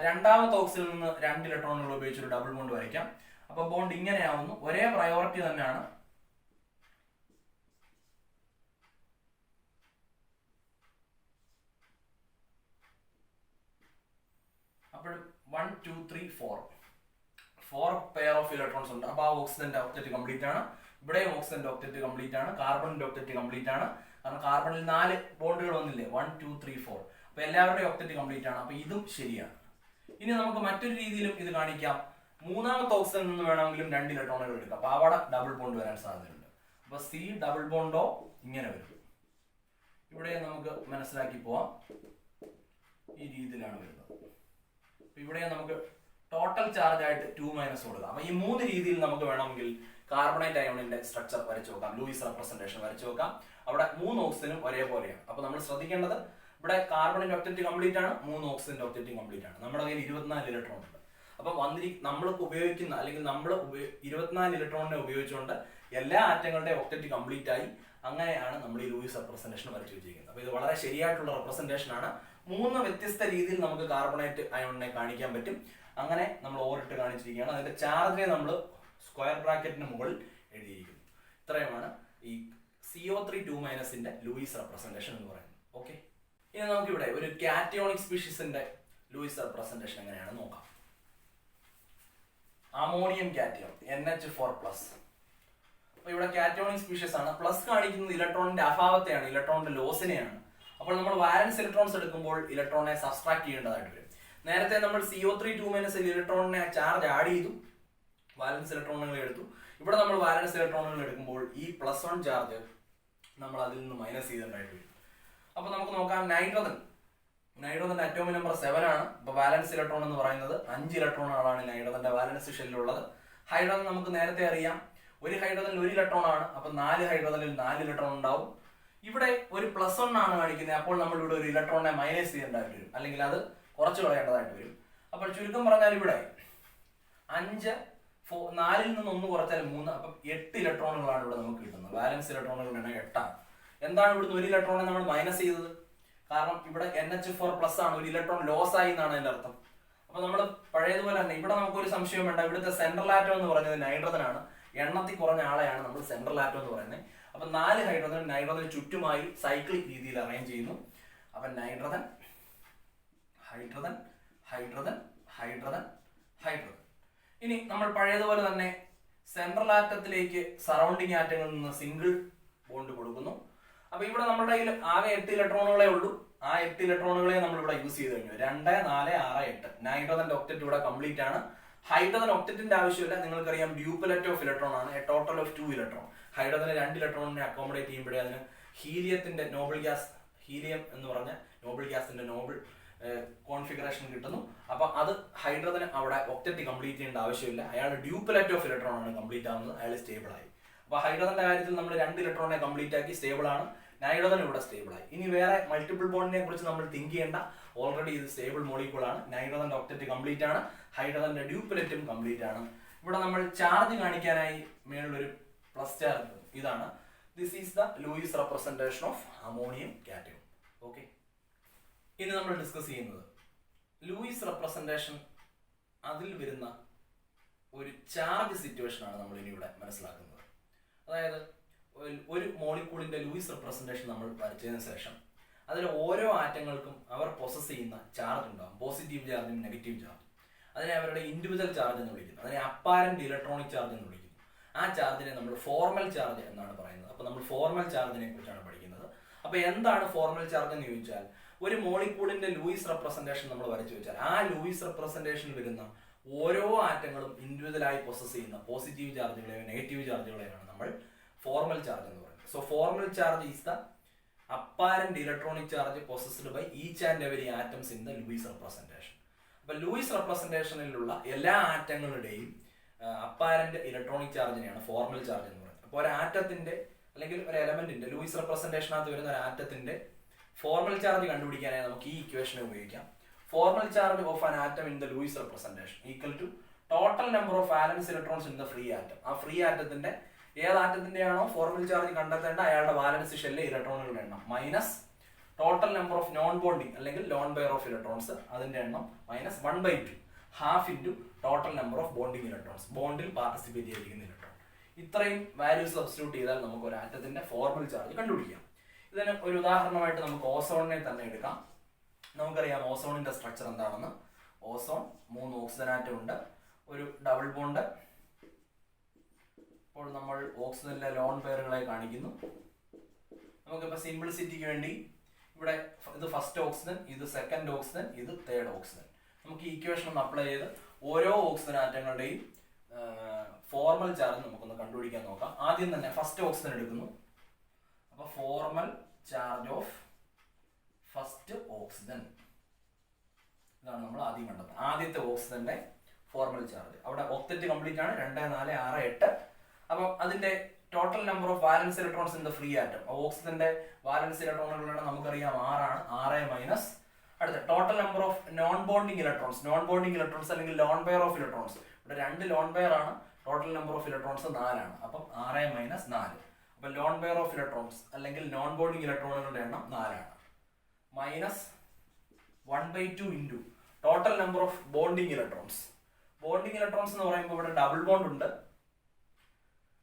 രണ്ടാമത്തെ ഓക്സിജനിൽ നിന്ന് 2 ഇലക്ട്രോണുകൾ ഉപയോഗിച്ച് ഒരു ഡബിൾ ബോണ്ട് വരയ്ക്കാം. അപ്പൊ ബോണ്ട് ഇങ്ങനെയാവുന്നു. ഒരേ പ്രയോറിറ്റി തന്നെയാണ്. അപ്പോൾ 1, 2, 3, 4 പെയർ ഓഫ് ഇലക്ട്രോൺസ് ഉണ്ട്. അപ്പൊ ആ ഓക്സിജന്റെ ഒക്ടറ്റ് കംപ്ലീറ്റ് ആണ്. ഇവിടെയും ഓക്സിജന്റെ ഒക്ടറ്റ് കംപ്ലീറ്റ് ആണ്. കാർബണിന്റെ ഒക്ടറ്റ് കംപ്ലീറ്റ് ആണ്. കാരണം കാർബണിൽ 4 ബോണ്ടുകൾ വന്നില്ലേ, 1, 2, 3, 4. അപ്പൊ എല്ലാവരുടെയും ഒക്ടറ്റ് കംപ്ലീറ്റ് ആണ്. അപ്പൊ ഇതും ശരിയാണ്. ഇനി നമുക്ക് മറ്റൊരു രീതിയിലും ഇത് കാണിക്കാം. മൂന്നാമത്തെ ഓക്സിജനിൽ നിന്ന് വേണമെങ്കിലും 2 ഇലക്ട്രോണുകൾ എടുക്കാം. അപ്പൊ അവിടെ ഡബിൾ ബോണ്ട് വരാൻ സാധ്യതയുണ്ട്. അപ്പൊ C ഡബിൾ ബോണ്ടോ ഇങ്ങനെ വരും. ഇവിടെ നമുക്ക് മനസ്സിലാക്കി പോവാം. ഈ രീതിയിലാണ് വരുന്നത്. ഇവിടെ നമുക്ക് ടോട്ടൽ ചാർജ് ആയിട്ട് 2- കൊടുക്കുക. അപ്പൊ ഈ 3 രീതിയിൽ നമുക്ക് വേണമെങ്കിൽ കാർബണേറ്റ് അയോണിന്റെ സ്ട്രക്ചർ വരച്ചു നോക്കാം, ലൂയിസ് റെപ്രസെന്റേഷൻ വരച്ചു നോക്കാം. അവിടെ 3 ഓക്സിജനും ഒരേപോലെയാണ്. അപ്പൊ നമ്മൾ ശ്രദ്ധിക്കേണ്ടത് ഇവിടെ കാർബണിന്റെ ഒക്ടറ്റ് കംപ്ലീറ്റ് ആണ്, 3 ഓക്സിജന്റെ ഒക്ടറ്റ് കംപ്ലീറ്റ് ആണ്. നമ്മുടെ കയ്യിൽ 24 ഇലക്ട്രോൺ ഉണ്ട്. അപ്പൊ നമ്മൾ ഉപയോഗിക്കുന്ന അല്ലെങ്കിൽ നമ്മൾ 24 ഇലക്ട്രോണിനെ ഉപയോഗിച്ചുകൊണ്ട് എല്ലാ ആറ്റങ്ങളുടെ ഒക്ടറ്റ് കംപ്ലീറ്റ് ആയി. അങ്ങനെയാണ് നമ്മൾ ഈ ലൂയിസ് റെപ്രസെന്റേഷൻ വരച്ചു വെച്ചിരിക്കുന്നത്. അപ്പൊ ഇത് വളരെ ശരിയായിട്ടുള്ള റെപ്രസെന്റേഷൻ ആണ്. 3 വ്യത്യസ്ത രീതിയിൽ നമുക്ക് കാർബണേറ്റ് അയോണിനെ കാണിക്കാൻ പറ്റും. അങ്ങനെ നമ്മൾ ഓരിട്ട് കാണിച്ചിരിക്കുകയാണ്. അതിന്റെ ചാർജിനെ നമ്മൾ സ്ക്വയർ ബ്രാക്കറ്റിന് മുകളിൽ എഴുതിയിരിക്കുന്നു. ഇത്രയുമാണ് ഈ CO3 2- ലൂയിസ് റെപ്രസെന്റേഷൻ എന്ന് പറയുന്നത്. ഓക്കെ, ഇനി നമുക്കിവിടെ ഒരു കാറ്റയോണിക് സ്പീഷീസിന്റെ ലൂയിസ് റെപ്രസെന്റേഷൻ എങ്ങനെയാണെന്ന് നോക്കാം. Ammonium cation NH4+. അപ്പൊ ഇവിടെ കാറ്റയോണിക് സ്പീഷീസ് ആണ്. പ്ലസ് കാണിക്കുന്നത് ഇലക്ട്രോണിന്റെ അഭാവത്തെയാണ്, ഇലക്ട്രോണിന്റെ ലോസിനെയാണ്. അപ്പോൾ നമ്മൾ വാലൻസ് ഇലക്ട്രോൺസ് എടുക്കുമ്പോൾ ഇലക്ട്രോണിനെ സബ്സ്ട്രാക്ട് ചെയ്യേണ്ടതായിട്ട് വരും. നേരത്തെ നമ്മൾ CO3 2- ഇലക്ട്രോണിനെ ചാർജ് ആഡ് ചെയ്തു, വാലൻസ് ഇലക്ട്രോണുകൾ എടുത്തു. ഇവിടെ നമ്മൾ വാലൻസ് ഇലക്ട്രോണുകൾ എടുക്കുമ്പോൾ ഈ +1 ചാർജ് നമ്മൾ അതിൽ നിന്ന് മൈനസ് ചെയ്തതായിട്ട് വരും. അപ്പൊ നമുക്ക് നോക്കാം, നൈട്രജന്റെ അറ്റോമിക് നമ്പർ 7 ആണ്. അപ്പൊ വാലൻസ് ഇലക്ട്രോൺ എന്ന് പറയുന്നത് 5 ഇലക്ട്രോണുകളാണ് നൈട്രജന്റെ വാലൻസ് ഷെല്ലിലുള്ളത്. ഹൈഡ്രജൻ നമുക്ക് നേരത്തെ അറിയാം, ഒരു ഹൈഡ്രജനിൽ 1 ഇലക്ട്രോൺ ആണ്. അപ്പൊ 4 ഹൈഡ്രജനിൽ 4 ഇലക്ട്രോൺ ഉണ്ടാവും. ഇവിടെ ഒരു +1 ആണ് കാണിക്കുന്നത്. അപ്പോൾ നമ്മൾ ഇവിടെ ഒരു ഇലക്ട്രോണിനെ മൈനസ് ചെയ്യേണ്ടതായിട്ട് വരും, അല്ലെങ്കിൽ അത് കുറച്ച് കളയേണ്ടതായിട്ട് വരും. അപ്പോൾ ചുരുക്കം പറഞ്ഞാൽ ഇവിടെ 4-ൽ നിന്ന് 1 കുറച്ചാൽ 3, അപ്പൊ 8 ഇലക്ട്രോണുകളാണ് ഇവിടെ നമുക്ക് കിട്ടുന്നത്. വാലൻസ് ഇലക്ട്രോണുകളുടെ എണ്ണം 8 ആണ്. എന്താണ് ഇവിടുന്ന് 1 ഇലക്ട്രോണെ നമ്മൾ മൈനസ് ചെയ്തത്? കാരണം ഇവിടെ NH4+ ആണ്, 1 ഇലക്ട്രോൺ ലോസ് ആയി എന്നാണ് അതിന്റെ അർത്ഥം. അപ്പൊ നമ്മൾ പഴയതുപോലെ തന്നെ ഇവിടെ നമുക്കൊരു സംശയം വേണ്ട. ഇവിടുത്തെ സെൻട്രൽ ആറ്റം എന്ന് പറയുന്നത് നൈട്രജൻ ആണ്. എണ്ണത്തിൽ കുറഞ്ഞ ആളെയാണ് നമ്മൾ സെൻട്രൽ ആറ്റം എന്ന് പറയുന്നത്. അപ്പൊ 4 നൈട്രജന് ചുറ്റുമായി സൈക്ലിക് രീതിയിൽ അറേഞ്ച് ചെയ്യുന്നു. അപ്പൊ nitrogen, hydrogen, hydrogen, hydrogen, hydrogen. ഇനി നമ്മൾ പഴയതുപോലെ തന്നെ സെൻട്രൽ ആറ്റത്തിലേക്ക് സറൗണ്ടിങ് ആറ്റങ്ങളിൽ നിന്ന് സിംഗിൾ ബോണ്ട് കൊടുക്കുന്നു. അപ്പൊ ഇവിടെ നമ്മുടെ കയ്യിൽ ആകെ 8 ഇലക്ട്രോണുകളെ ഉള്ളൂ. ആ 8 ഇലക്ട്രോണുകളെ നമ്മൾ ഇവിടെ യൂസ് ചെയ്ത് കഴിഞ്ഞു. 2, 4, 6, 8. നൈട്രജന്റെ ഒക്ടറ്റ് ഇവിടെ കംപ്ലീറ്റ് ആണ്. ഹൈഡ്രജൻ ഒക്ടറ്റിന്റെ ആവശ്യമില്ല. നിങ്ങൾക്കറിയാം ഡ്യൂപ്ലറ്റ് ഓഫ് ഇലക്ട്രോൺ ആണ്, എ ടോട്ടൽ ഓഫ് 2 ഇലക്ട്രോൺ. ഹൈഡ്രജന് 2 ഇലക്ട്രോണിനെ അക്കോമഡേറ്റ് ചെയ്യുമ്പോഴേ അതിന് ഹീലിയത്തിന്റെ നോബിൾ ഗ്യാസ്, ഹീലിയം എന്ന് പറഞ്ഞ നോബിൾ ഗ്യാസിന്റെ നോബിൾ കോൺഫിഗറേഷൻ കിട്ടുന്നു. അപ്പൊ അത് ഹൈഡ്രജന് അവിടെ ഒക്ടറ്റ് കംപ്ലീറ്റ് ചെയ്യേണ്ട ആവശ്യമില്ല. അയാൾ ഡ്യൂപ്ലറ്റ് ഓഫ് ഇലക്ട്രോൺ ആണ് കംപ്ലീറ്റ് ആവുന്നത്. അയാൾ സ്റ്റേബിൾ ആയി. അപ്പൊ ഹൈഡ്രജന്റെ കാര്യത്തിൽ നമ്മൾ 2 ഇലക്ട്രോണിനെ കംപ്ലീറ്റ് ആക്കി, സ്റ്റേബിൾ ആണ്. നൈട്രജൻ ഇവിടെ സ്റ്റേബിൾ ആയി. ഇനി വേറെ മൾട്ടിപ്പിൾ ബോണ്ടിനെ കുറിച്ച് നമ്മൾ തിങ്ക് ചെയ്യേണ്ട. ഓൾറെഡി ഇത് സ്റ്റേബിൾ മോളിക്യൂൾ ആണ്. നൈട്രജന്റെ ഒക്ടറ്റ് കംപ്ലീറ്റ് ആണ്, ഹൈഡ്രജന്റെ ഡ്യൂപ്ലറ്റും കംപ്ലീറ്റ് ആണ്. ഇവിടെ നമ്മൾ ചാർജ് കാണിക്കാനായി മേളിലൊരു പ്ലസ് ചാർജ്, ഇതാണ്. This is the Lewis representation of ammonium cation. Okay, ഇനി നമ്മൾ ഡിസ്കസ് ചെയ്യുന്നത് ലൂയിസ് റെപ്രസെന്റേഷൻ, അതിൽ വരുന്ന ഒരു ചാർജ് സിറ്റുവേഷൻ ആണ് നമ്മൾ ഇനി ഇവിടെ മനസ്സിലാക്കുന്നത്. അതായത് ഒരു മോളിക്യൂളിന്റെ ലൂയിസ് റെപ്രസെന്റേഷൻ നമ്മൾ വരച്ചതിന് ശേഷം അതിൽ ഓരോ ആറ്റങ്ങൾക്കും അവർ പൊസസ് ചെയ്യുന്ന ചാർജ് ഉണ്ടാകും. പോസിറ്റീവ് ചാർജും നെഗറ്റീവ് ചാർജും. അതിനെ അവരുടെ ഇൻഡിവിജ്വൽ ചാർജ് എന്ന് വിളിക്കുന്നു. അതിനെ അപ്പാരന്റ് ഇലക്ട്രോണിക് ചാർജ് എന്ന് വിളിക്കുന്നു. ആ ചാർജിനെ നമ്മൾ ഫോർമൽ ചാർജ് എന്നാണ് പറയുന്നത്. അപ്പൊ നമ്മൾ ഫോർമൽ ചാർജിനെ കുറിച്ചാണ് പഠിക്കുന്നത്. അപ്പൊ എന്താണ് ഫോർമൽ ചാർജ് എന്ന് ചോദിച്ചാൽ, ഒരു മോളിക്യൂളിന്റെ ലൂയിസ് റെപ്രസെന്റേഷൻ നമ്മൾ വരച്ചു വെച്ചാൽ ആ ലൂയിസ് റെപ്രസെന്റേഷനിൽ വരുന്ന ഓരോ ആറ്റങ്ങളും ഇൻഡിവിജ്വലായി പൊസസ് ചെയ്യുന്ന പോസിറ്റീവ് ചാർജുകളെയോ നെഗറ്റീവ് ചാർജുകളെയാണ് നമ്മൾ ഫോർമൽ ചാർജ് എന്ന് പറയുന്നത്. So formal charge is the apparent electronic charge possessed by each and every atoms in the Lewis representation. അപ്പോൾ ലൂയിസ് റെപ്രസെന്റേഷനിലുള്ള എല്ലാ ആറ്റങ്ങളുടെയും അപ്പാരന്റ് ഇലക്ട്രോണിക് ചാർജിനെയാണ് ഫോർമൽ ചാർജ് എന്ന് പറയുന്നത്. അപ്പോൾ ഒരു ആറ്റത്തിന്റെ അല്ലെങ്കിൽ ഒരു എലമെന്റിന്റെ ലൂയിസ് റെപ്രസെന്റേഷനകത്ത് വരുന്ന ഒരു ആറ്റത്തിന്റെ ഫോർമൽ ചാർജ് കണ്ടുപിടിക്കാനായി നമുക്ക് ഈ ഇക്വേഷനെ ഉപയോഗിക്കാം. Formal charge of an atom in the Lewis representation equal to total number of valence electrons in the free atom. ആ ഫ്രീ ആറ്റത്തിന്റെ ഏത് ആറ്റത്തിന്റെയാണോ ഫോർമൽ ചാർജ് കണ്ടെത്തേണ്ട അയാളുടെ വാലൻസ് ഷെല്ലിലെ ഇലക്ട്രോണുകളുടെ എണ്ണം minus total number of non bonding അല്ലെങ്കിൽ ലോൺ പെയർ ഓഫ് ഇലക്ട്രോൺസ് അതിന്റെ എണ്ണം minus 1/2 half into total number of bonding electrons, ബോണ്ടിൽ പാർട്ടിസിപ്പേറ്റ് ചെയ്തിരിക്കുന്ന ഇലക്ട്രോൺ. ഇത്രയും വാല്യൂസ് സബ്സ്റ്റിറ്റ്യൂട്ട് ചെയ്താൽ നമുക്ക് ഒരു ആറ്റത്തിന്റെ ഫോർമൽ ചാർജ് കണ്ടുപിടിക്കാം. ഇതിന് ഒരു ഉദാഹരണമായിട്ട് നമുക്ക് ഓസോണിനെ തന്നെ എടുക്കാം. നമുക്കറിയാം ഓസോണിന്റെ സ്ട്രക്ചർ എന്താണെന്ന്. ഓസോൺ 3 ഓക്സിജൻ ആറ്റം ഉണ്ട്, ഒരു ഡബിൾ ബോണ്ട്. അപ്പോൾ നമ്മൾ ഓക്സിജനിലെ ലോൺ പെയറുകളെ കാണിക്കുന്നു. നമുക്കിപ്പോൾ സിംപ്ലിസിറ്റിക്ക് വേണ്ടി ഇവിടെ ഇത് ഫസ്റ്റ് ഓക്സിജൻ, ഇത് സെക്കൻഡ് ഓക്സിജൻ, ഇത് തേർഡ് ഓക്സിജൻ. നമുക്ക് ഈ ഇക്വേഷൻ ഒന്ന് അപ്ലൈ ചെയ്ത് ഓരോ ഓക്സിജൻ ആറ്റങ്ങളുടെയും ഫോർമൽ ചാർജ് നമുക്കൊന്ന് കണ്ടുപിടിക്കാൻ നോക്കാം. ആദ്യം തന്നെ ഫസ്റ്റ് ഓക്സിജൻ എടുക്കുന്നു. അപ്പോൾ formal charge of first oxygen ഇതാണ് നമ്മൾ ആദ്യം കണ്ടത്. ആദ്യത്തെ ഓക്സിജന്റെ ഫോർമൽ ചാർജ്. അവിടെ ഒക്ടറ്റ് കംപ്ലീറ്റ് ആണ്, 2, 4, 6, 8. അപ്പം അതിന്റെ total number of valence electrons in the free atom, ഓക്സിജന്റെ വാലൻസ് ഇലക്ട്രോണുകളുടെ നമുക്കറിയാം 6 ആണ്. 6 മൈനസ് അടുത്ത total number of non bonding electrons, non bonding electrons അല്ലെങ്കിൽ ലോൺ പെയർ ഓഫ് ഇലക്ട്രോൺസ്. ഇവിടെ 2 ലോൺ പെയർ ആണ്, ടോട്ടൽ നമ്പർ ഓഫ് ഇലക്ട്രോൺസ് 4 ആണ്. അപ്പം 6 മൈനസ് 4. അപ്പൊ ലോൺ പെയർ ഓഫ് ഇലക്ട്രോൺസ് അല്ലെങ്കിൽ നോൺ ബോണ്ടിങ് ഇലക്ട്രോണുകളുടെ എണ്ണം 4 ആണ്. Minus 1/2 into total number of bonding electrons. Bonding electrons എന്ന് പറയുമ്പോൾ ഇവിടെ ഡബിൾ ബോണ്ട് ഉണ്ട്.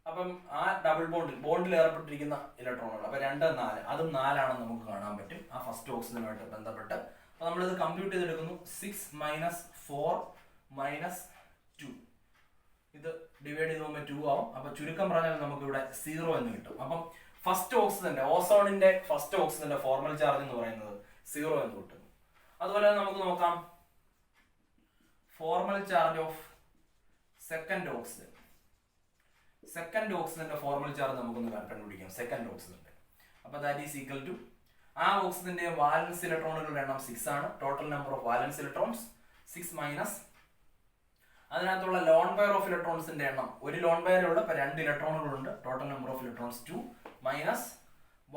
അപ്പം ആ ഡബിൾ ബോണ്ടിൽ ഏർപ്പെട്ടിരിക്കുന്ന ഇലക്ട്രോണുകൾ അപ്പൊ 2, 4 അതും 4 ആണെന്ന് നമുക്ക് കാണാൻ പറ്റും ആ ഫസ്റ്റ് ഓക്സിജനുമായിട്ട് ബന്ധപ്പെട്ട്. അപ്പൊ നമ്മളിത് കമ്പ്യൂട്ട് ചെയ്തെടുക്കുന്നു. 6 മൈനസ് 4 മൈനസ് 2 ഇത് ഡിവൈഡ് ചെയ്ത് പോകുമ്പോൾ 2 ആവും. അപ്പൊ ചുരുക്കം പറഞ്ഞാൽ നമുക്ക് ഇവിടെ 0 എന്ന് കിട്ടും. അപ്പം ഫസ്റ്റ് ഓക്സിജന്റെ ഓസോണിന്റെ ഫസ്റ്റ് ഓക്സിജന്റെ ഫോർമൽ ചാർജ് എന്ന് പറയുന്നത് 0 എന്ന് കിട്ടും. അതുപോലെ നമുക്ക് നോക്കാം formal charge of second oxygen. Second ഓക്സിജന്റെ ഫോർമൽ ചാർജ് നമുക്കൊന്ന് കണ്ടുപിടിക്കാം. സെക്കൻഡ് ഓക്സിജന്റെ അപ്പൊ ദാറ്റ് ഈസ് ഈക്വൽ ടു ആ ഓക്സിജന്റെ വാലൻസ് ഇലക്ട്രോണുകളുടെ എണ്ണം 6 ആണ്. Total number of valence electrons 6 minus അതിനകത്തുള്ള ലോൺ പെയർ ഓഫ് ഇലക്ട്രോൺസിന്റെ എണ്ണം, ഒരു ലോൺ പെയർ ഉള്ള 2 ഇലക്ട്രോണുകളുണ്ട്. Total number of electrons 2 minus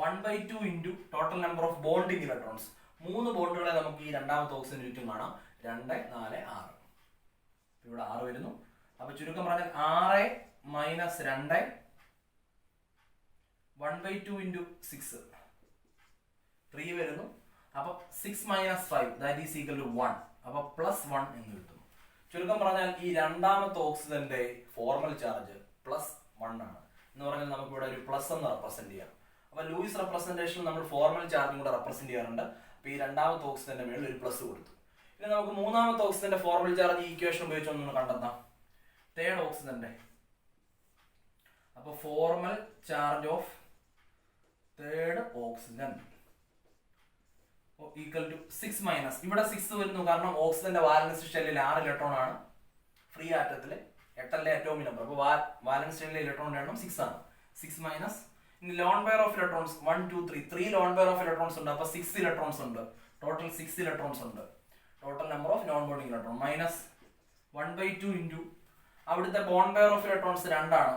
1/2 into total number of bonding electrons. 3 ബോണ്ടുകളെ നമുക്ക് ഈ രണ്ടാമത്തെ ഓക്സിജന് ചുറ്റും കാണാം. 2, 4, 6 ഇവിടെ 6 വരുന്നു. അപ്പൊ ചുരുക്കം പറഞ്ഞാൽ 6 മൈനസ് 2 1/2 ഇൻറ്റു 6 3 വരുന്നു. അപ്പൊ 6 minus 5 that is equal to 1. അപ്പൊ പ്ലസ് 1 എന്ന് കിട്ടും. ചുരുക്കം പറഞ്ഞാൽ ഈ രണ്ടാമത്തെ ഓക്സിജന്റെ ഫോർമൽ ചാർജ് പ്ലസ് 1 ആണ് എന്ന് പറഞ്ഞാൽ നമുക്ക് ഇവിടെ ഒരു പ്ലസ് എന്ന് റെപ്രസെന്റ് ചെയ്യാം. അപ്പൊ ലൂയിസ് റെപ്രസെന്റേഷൻ നമ്മൾ ഫോർമൽ ചാർജും കൂടെ റെപ്രസെന്റ് ചെയ്യാറുണ്ട്. അപ്പൊ ഈ രണ്ടാമത്തെ ഓക്സിജന്റെ മേളിൽ ഒരു പ്ലസ് കൊടുത്തു. ഇനി നമുക്ക് മൂന്നാമത്തെ ഓക്സിജന്റെ ഫോർമൽ ചാർജ് ഈ ഇക്വേഷൻ ഉപയോഗിച്ച് ഒന്ന് കണ്ടെത്താം. തേർഡ് ഓക്സിജന്റെ അപ്പൊ formal charge of third oxygen equal to 6 minus ഇവിടെ 6 വരുന്നു. കാരണം ഓക്സിജന്റെ വാലൻസ് ഷെല്ലിൽ 6 ഇലക്ട്രോൺ ആണ്. ഫ്രീ ആറ്റത്തില് 8 അറ്റോമിക് നമ്പർ. അപ്പൊ വാലൻസ് ഷെല്ലിലെ ഇലക്ട്രോണിന്റെ എണ്ണം 6 ആണ്. 6 മൈനസ് ഇനി loan pair of electrons 1, 2, 3 loan pair of electrons ഉണ്ട്. അപ്പൊ 6 ഇലക്ട്രോൺസ് ഉണ്ട്. ടോട്ടൽ 6 ഇലക്ട്രോൺസ് ഉണ്ട്. Total number of non bonding electron minus 1/2 into അവിടുത്തെ ബോണ്ട് പെയർ ഓഫ് ഇലക്ട്രോൺസ് 2 ആണ്.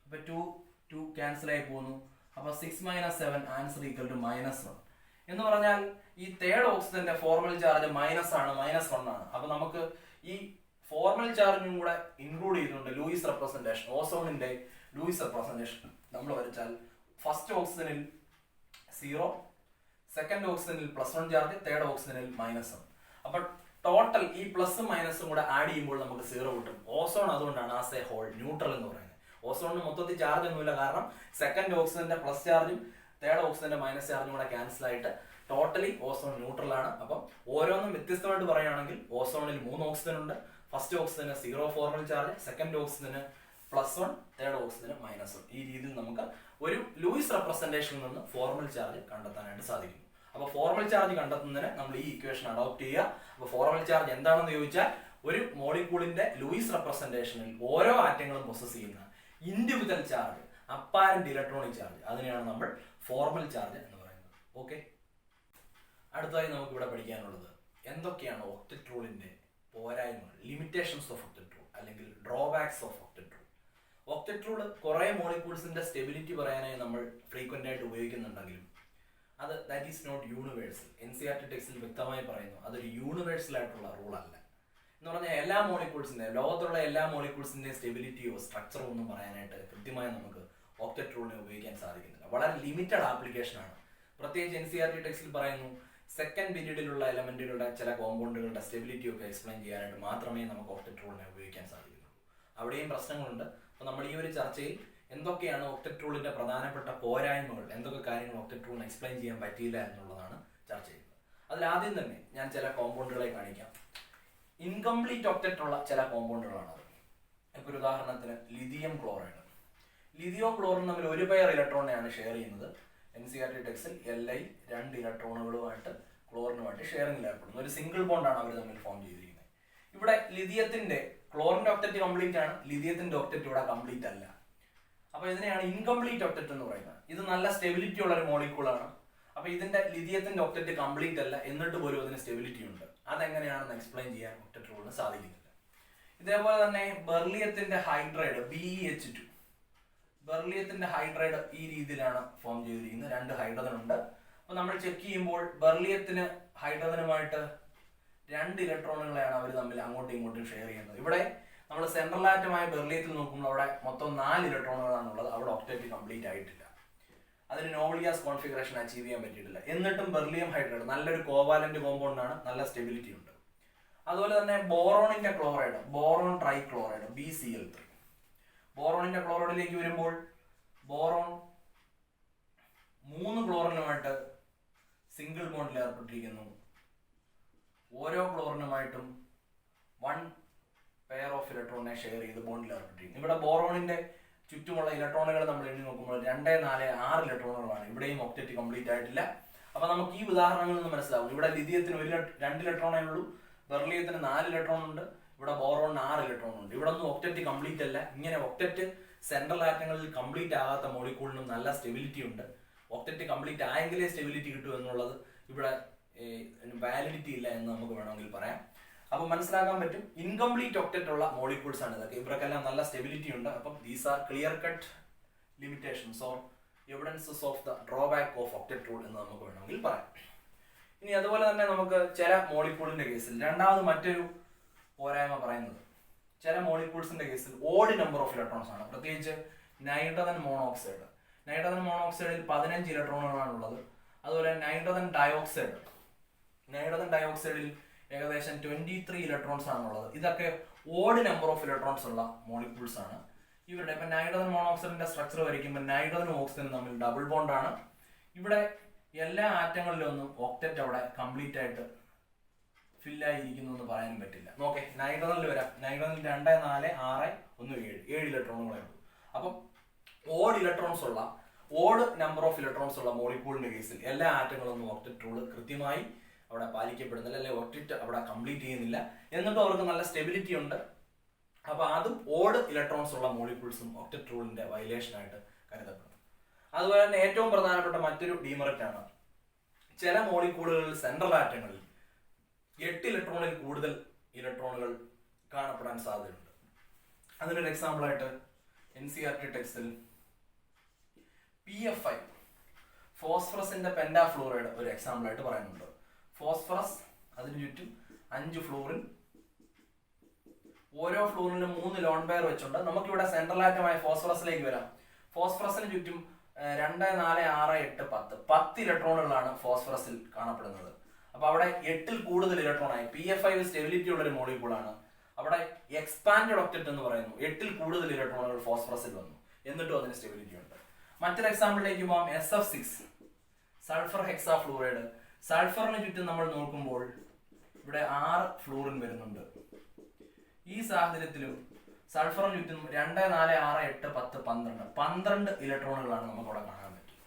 അപ്പൊ 2 ക്യാൻസൽ ആയി പോകുന്നു. അപ്പൊ 6 മൈനസ് 7 ആൻസർ ഈക്വൽ ടു -1 എന്ന് പറഞ്ഞാൽ ഈ തേർഡ് ഓക്സിജന്റെ ഫോർമൽ ചാർജ് -1 ആണ്. അപ്പൊ നമുക്ക് ഈ ഫോർമൽ ചാർജും കൂടെ ഇൻക്ലൂഡ് ചെയ്തിട്ടുണ്ട് ലൂയിസ് റെപ്രസെന്റേഷൻ. ഓസോണിന്റെ ലൂയിസ് റെപ്രസെന്റേഷൻ നമ്മൾ വരച്ചാൽ ഫസ്റ്റ് ഓക്സിജനിൽ 0, സെക്കൻഡ് ഓക്സിജനിൽ +1 ചാർജ്, തേർഡ് ഓക്സിജനിൽ -1. അപ്പൊ ടോട്ടൽ ഈ പ്ലസും മൈനസും കൂടെ ആഡ് ചെയ്യുമ്പോൾ നമുക്ക് 0 കിട്ടും. ഓസോൺ അതുകൊണ്ടാണ് ആസ് എ ഹോൾ ന്യൂട്രൽ എന്ന് പറയുന്നത്. ഓസോണിന് മൊത്തത്തിൽ ചാർജ് ഒന്നുമില്ല. കാരണം സെക്കൻഡ് ഓക്സിജന്റെ പ്ലസ് ചാർജും തേർഡ് ഓക്സിജന്റെ മൈനസ് ചാർജും കൂടെ ക്യാൻസൽ ആയിട്ട് ടോട്ടലി ഓസോൺ ന്യൂട്രൽ ആണ്. അപ്പം ഓരോന്നും വ്യത്യസ്തമായിട്ട് പറയുകയാണെങ്കിൽ ഓസോണിൽ 3 ഓക്സിജൻ ഉണ്ട്. ഫസ്റ്റ് ഓക്സിജന് 0 ഫോർമൽ ചാർജ്, സെക്കൻഡ് ഓക്സിജന് +1, തേർഡ് ഓക്സിജന് -1. ഈ രീതിയിൽ നമുക്ക് ഒരു ലൂയിസ് റെപ്രസെന്റേഷനിൽ നിന്ന് ഫോർമൽ ചാർജ് കണ്ടെത്താനായിട്ട് സാധിക്കും. അപ്പൊ ഫോർമൽ ചാർജ് കണ്ടെത്തുന്നതിന് നമ്മൾ ഈ ഇക്വേഷൻ അഡോപ്റ്റ് ചെയ്യുക. അപ്പൊ ഫോർമൽ ചാർജ് എന്താണെന്ന് ചോദിച്ചാൽ ഒരു മോളിക്യൂളിന്റെ ലൂയിസ് റെപ്രസെന്റേഷനിൽ ഓരോ ആറ്റങ്ങളും പൊസസ് ചെയ്യുന്ന individual charge, apparent electronic charge, അതിനെയാണ് നമ്മൾ ഫോർമൽ ചാർജ് എന്ന് പറയുന്നത്. ഓക്കെ, അടുത്തതായി നമുക്ക് ഇവിടെ പഠിക്കാനുള്ളത് എന്തൊക്കെയാണ് ഒക്ടറ്റ് റൂളിന്റെ പോരായ്മകൾ, ലിമിറ്റേഷൻസ് ഓഫ് ഒക്ടറ്റ് റൂൾ അല്ലെങ്കിൽ drawbacks of octet rule. Octet rule കുറെ മോളിക്യൂൾസിന്റെ സ്റ്റെബിലിറ്റി പറയാനായി നമ്മൾ ഫ്രീക്വന്റ് ആയിട്ട് ഉപയോഗിക്കുന്നുണ്ടെങ്കിലും അത് that is not universal. NCERT ടെക്സ്റ്റിൽ വ്യക്തമായി പറയുന്നു അതൊരു യൂണിവേഴ്സൽ ആയിട്ടുള്ള റൂൾ അല്ല. എന്ന് പറഞ്ഞാൽ എല്ലാ മോളിക്യൂൾസിന്റെ, ലോകത്തുള്ള എല്ലാ മോളിക്യൂൾസിന്റെ സ്റ്റെബിലിറ്റിയോ സ്ട്രക്ചറോ ഒന്നും പറയാനായിട്ട് കൃത്യമായി നമുക്ക് ഒക്ടറ്റ് റൂളിനെ ഉപയോഗിക്കാൻ സാധിക്കുന്നില്ല. വളരെ ലിമിറ്റഡ് ആപ്ലിക്കേഷൻ ആണ്. പ്രത്യേകിച്ച് NCERT ടെക്സ്റ്റിൽ പറയുന്നു സെക്കൻഡ് പീരീഡിലുള്ള എലമെന്റുകളുടെ ചില കോമ്പൗണ്ടുകളുടെ സ്റ്റെബിലിറ്റി ഒക്കെ എക്സ്പ്ലെയിൻ ചെയ്യാനായിട്ട് മാത്രമേ നമുക്ക് ഒക്ടറ്റ് റൂളിനെ ഉപയോഗിക്കാൻ സാധിക്കുന്നുള്ളൂ. അവിടെയും പ്രശ്നങ്ങളുണ്ട്. അപ്പോൾ നമ്മൾ ഈ ഒരു ചർച്ചയിൽ എന്തൊക്കെയാണ് ഒക്ടറ്റ് റൂളിന്റെ പ്രധാനപ്പെട്ട പോരായ്മകൾ, എന്തൊക്കെ കാര്യങ്ങൾ ഒക്ടറ്റ് റൂളിന് എക്സ്പ്ലെയിൻ ചെയ്യാൻ പറ്റിയില്ല എന്നുള്ളതാണ് ചർച്ച ചെയ്യുന്നത്. അതിലാദ്യം തന്നെ ഞാൻ ചില കോമ്പൗണ്ടുകളെ കാണിക്കാം. ഇൻകംപ്ലീറ്റ് ഒക്ടറ്റ് ഉള്ള ചില കോമ്പൗണ്ടുകളാണത്. ഇപ്പോൾ ഒരു ഉദാഹരണത്തിന് ലിഥിയം ക്ലോറൈഡ്. ലിഥിയോ ക്ലോറിൻ തമ്മിൽ ഒരു പെയർ ഇലക്ട്രോണിനെയാണ് ഷെയർ ചെയ്യുന്നത്. NCERT ടെക്സ്റ്റിൽ Li 2 ഇലക്ട്രോണുകളുമായിട്ട് ക്ലോറിനുമായിട്ട് ഷെയറിംഗിൽ ഏർപ്പെടുന്നു. ഒരു സിംഗിൾ ബോണ്ടാണ് അവർ തമ്മിൽ ഫോം ചെയ്തിരിക്കുന്നത്. ഇവിടെ ലിഥിയത്തിന്റെ ക്ലോറിന്റെ ഒക്ടറ്റ് കംപ്ലീറ്റ് ആണ്, ലിഥിയത്തിന്റെ ഒക്ടറ്റ് ഇവിടെ കംപ്ലീറ്റ് അല്ല. അപ്പൊ ഇതിനെയാണ് ഇൻകംപ്ലീറ്റ് ഒക്ടറ്റ് എന്ന് പറയുന്നത്. ഇത് നല്ല സ്റ്റെബിലിറ്റി ഉള്ള ഒരു മോളിക്യൂൾ ആണ്. അപ്പൊ ഇതിന്റെ ലിഥിയത്തിന്റെ ഒക്ടറ്റ് കംപ്ലീറ്റ് അല്ല, എന്നിട്ട് പോലും അതിന് സ്റ്റെബിലിറ്റി ഉണ്ട്. അതെങ്ങനെയാണെന്ന് എക്സ്പ്ലെയിൻ ചെയ്യാൻ ഒക്ടറ്റ് റൂളിന് സാധിക്കുന്നില്ല. ഇതേപോലെ തന്നെ ബെർലിയത്തിന്റെ ഹൈഡ്രൈഡ് BeH2, ബെർലിയത്തിന്റെ ഹൈഡ്രൈഡ് ഈ രീതിയിലാണ് ഫോം ചെയ്തിരിക്കുന്നത്. 2 ഹൈഡ്രജൻ ഉണ്ട്. അപ്പൊ നമ്മൾ ചെക്ക് ചെയ്യുമ്പോൾ ബെർലിയത്തിന് ഹൈഡ്രജനുമായിട്ട് 2 ഇലക്ട്രോണുകളെയാണ് അവർ തമ്മിൽ അങ്ങോട്ടും ഇങ്ങോട്ടും ഷെയർ ചെയ്യുന്നത്. ഇവിടെ നമ്മൾ സെൻട്രൽ ആറ്റമായ ബെർലിയത്തിൽ നോക്കുമ്പോൾ അവിടെ മൊത്തം 4 ഇലക്ട്രോണുകളാണ് ഉള്ളത്. അവിടെ ഒക്ടറ്റ് കംപ്ലീറ്റ് ആയിട്ടില്ല. അതിന് നോബ്ലിയാസ് കോൺഫിഗറേഷൻ അച്ചീവ് ചെയ്യാൻ പറ്റിയിട്ടില്ല. എന്നിട്ടും ബെർലിയം ഹൈഡ്രൈഡ് നല്ലൊരു കോവാലന്റ് കോമ്പൗണ്ട് ആണ്, നല്ല സ്റ്റെബിലിറ്റി ഉണ്ട്. അതുപോലെ തന്നെ ബോറോണിന്റെ chloride, boron trichloride BCl3. ബോറോണിന്റെ ക്ലോറൈഡിലേക്ക് വരുമ്പോൾ ബോറോൺ 3 ക്ലോറിനുമായിട്ട് സിംഗിൾ ബോണ്ടിൽ ഏർപ്പെട്ടിരിക്കുന്നു. ഓരോ ക്ലോറിനുമായിട്ടും 1 പെയർ ഓഫ് ഇലക്ട്രോണിനെ ഷെയർ ചെയ്ത് ബോണ്ടിൽ ഏർപ്പെട്ടിരിക്കുന്നു. ഇവിടെ ബോറോണിന്റെ ചുറ്റുമുള്ള ഇലക്ട്രോണുകൾ നമ്മൾ എണ്ണി നോക്കുമ്പോൾ 2, 4, 6 ഇലക്ട്രോണുകളാണ്. ഇവിടെയും ഒക്ടറ്റ് കംപ്ലീറ്റ് ആയിട്ടില്ല. അപ്പൊ നമുക്ക് ഈ ഉദാഹരണങ്ങളിൽ നിന്ന് മനസ്സിലാവും. ഇവിടെ ലിഥിയത്തിന് 2 ഇലക്ട്രോണേ ഉള്ളൂ, ബെർലിയത്തിന് 4 ഇലക്ട്രോൺ ഉണ്ട്, ഇവിടെ ബോറോണിന് 6 ഇലക്ട്രോൺ ഉണ്ട്. ഇവിടെ ഒന്നും ഒക്ടറ്റ് കംപ്ലീറ്റ് അല്ല. ഇങ്ങനെ ഒക്ടറ്റ് സെൻട്രൽ ആറ്റങ്ങളിൽ കംപ്ലീറ്റ് ആകാത്ത മോളിക്യൂളിനും നല്ല സ്റ്റെബിലിറ്റി ഉണ്ട്. ഒക്ടറ്റ് കംപ്ലീറ്റ് ആയെങ്കിലേ സ്റ്റെബിലിറ്റി കിട്ടൂ എന്നുള്ളത് ഇവിടെ വാലിഡിറ്റി ഇല്ല എന്ന് നമുക്ക് വേണമെങ്കിൽ പറയാം. അപ്പൊ മനസ്സിലാക്കാൻ പറ്റും ഇൻകംപ്ലീറ്റ് ഒക്ടറ്റ് ഉള്ള മോളിക്യൂൾസ് ആണ് ഇതൊക്കെ. ഇവർക്കെല്ലാം നല്ല സ്റ്റെബിലിറ്റി ഉണ്ട്. അപ്പം these are clear cut limitations or evidences of the drawback of octet rule എന്ന് നമുക്ക് വേണമെങ്കിൽ പറയാം. ഇനി അതുപോലെ തന്നെ നമുക്ക് ചില മോളിക്യൂളിന്റെ കേസിൽ രണ്ടാമത് മറ്റൊരു പോരായ്മ പറയുന്നത്, ചില മോളിക്യൂൾസിന്റെ കേസിൽ ഓഡ് നമ്പർ ഓഫ് ഇലക്ട്രോൺസ് ആണ്. പ്രത്യേകിച്ച് നൈട്രജൻ മോണോക്സൈഡ്. നൈട്രജൻ മോണോക്സൈഡിൽ 15 ഇലക്ട്രോണുകളാണ് ഉള്ളത്. അതുപോലെ നൈട്രജൻ ഡയോക്സൈഡിൽ ഏകദേശം 23 ഇലക്ട്രോൺസ് ആണുള്ളത്. ഇതൊക്കെ ഓഡ് നമ്പർ ഓഫ് ഇലക്ട്രോൺസ് ഉള്ള മോളിക്യൂൾസ് ആണ്. ഇവരുടെ ഇപ്പൊ നൈട്രജൻ മോണോക്സൈഡിന്റെ സ്ട്രക്ചർ വരയ്ക്കുമ്പോൾ നൈട്രജനും ഓക്സിജനും തമ്മിൽ ഡബിൾ ബോണ്ട് ആണ്. ഇവിടെ എല്ലാ ആറ്റങ്ങളിലൊന്നും ഒക്ടറ്റ് അവിടെ കംപ്ലീറ്റ് ആയിട്ട് ഫില്ലായിരിക്കുന്നു എന്ന് പറയാൻ പറ്റില്ല. നോക്കെ, നൈട്രജനിൽ വരാം. നൈട്രജനിൽ 2, 4, 6, 1, 7 ഇലക്ട്രോണുകളേ ഉള്ളൂ. അപ്പം ഓഡ് നമ്പർ ഓഫ് ഇലക്ട്രോൺസ് ഉള്ള മോളിക്യൂളിന്റെ കേസിൽ എല്ലാ ആറ്റങ്ങളൊന്നും ഒക്ടറ്റ് റൂൾ കൃത്യമായി അവിടെ പാലിക്കപ്പെടുന്നില്ല, അല്ലെങ്കിൽ ഒക്ടറ്റ് അവിടെ കംപ്ലീറ്റ് ചെയ്യുന്നില്ല. എന്നിട്ടും അവർക്ക് നല്ല സ്റ്റെബിലിറ്റി ഉണ്ട്. അപ്പൊ അതും ഓഡ് ഇലക്ട്രോൺസ് ഉള്ള മോളിക്യൂൾസും ഒക്ടറ്റ് റൂളിന്റെ വയലേഷൻ ആയിട്ട് കരുതപ്പെടുന്നു. അതുപോലെ തന്നെ ഏറ്റവും പ്രധാനപ്പെട്ട മറ്റൊരു ഡീമെറിറ്റ് ആണ്, ചില മോളിക്യൂളുകളിൽ സെൻട്രൽ ആറ്റങ്ങളിൽ 8 ഇലക്ട്രോണിൽ കൂടുതൽ ഇലക്ട്രോണുകൾ കാണപ്പെടാൻ സാധ്യതയുണ്ട്. അതിനൊരു എക്സാമ്പിൾ ആയിട്ട് NCERT ടെക്സ്റ്റിൽ PF5 ഫോസ്ഫറസിന്റെ പെന്റാഫ്ലൂറൈഡ് ഒരു എക്സാമ്പിൾ ആയിട്ട് പറയുന്നുണ്ട്. ഫോസ്ഫറസ്, അതിന് ചുറ്റും 5 ഫ്ലൂറിൻ, ഓരോ ഫ്ലൂറിനും 3 ലോൺ പെയർ വെച്ചുണ്ട്. നമുക്കിവിടെ സെൻട്രൽ ആറ്റമായ ഫോസ്ഫറസിലേക്ക് വരാം. ഫോസ്ഫറസിന് ചുറ്റും 2, 4, 6, 8, 10 ഇലക്ട്രോണുകളാണ് ഫോസ്ഫറസിൽ കാണപ്പെടുന്നത്. അപ്പൊ അവിടെ 8ൽ കൂടുതൽ ഇലക്ട്രോൺ ആയി. PF5 സ്റ്റെബിലിറ്റി ഉള്ള ഒരു മോളിക്യൂളാണ്. അവിടെ എക്സ്പാൻഡഡ് ഒക്ടറ്റ് എന്ന് പറയുന്നു. 8ൽ കൂടുതൽ ഇലക്ട്രോണുകൾ ഫോസ്ഫറസിൽ വന്നു, എന്നിട്ടും അതിന് സ്റ്റെബിലിറ്റി ഉണ്ട്. മറ്റൊരു എക്സാമ്പിളിലേക്ക് പോകാം. SF6 sulphur hexafluoride. സൾഫറിന് ചുറ്റും നമ്മൾ നോക്കുമ്പോൾ ഇവിടെ 6 ഫ്ലൂറിൻ വരുന്നുണ്ട്. ഈ സാഹചര്യത്തിലും സൾഫറിന് ചുറ്റും 2, 4, 6, 8, 10, 12 ഇലക്ട്രോണുകളാണ് നമുക്ക് അവിടെ കാണാൻ പറ്റും.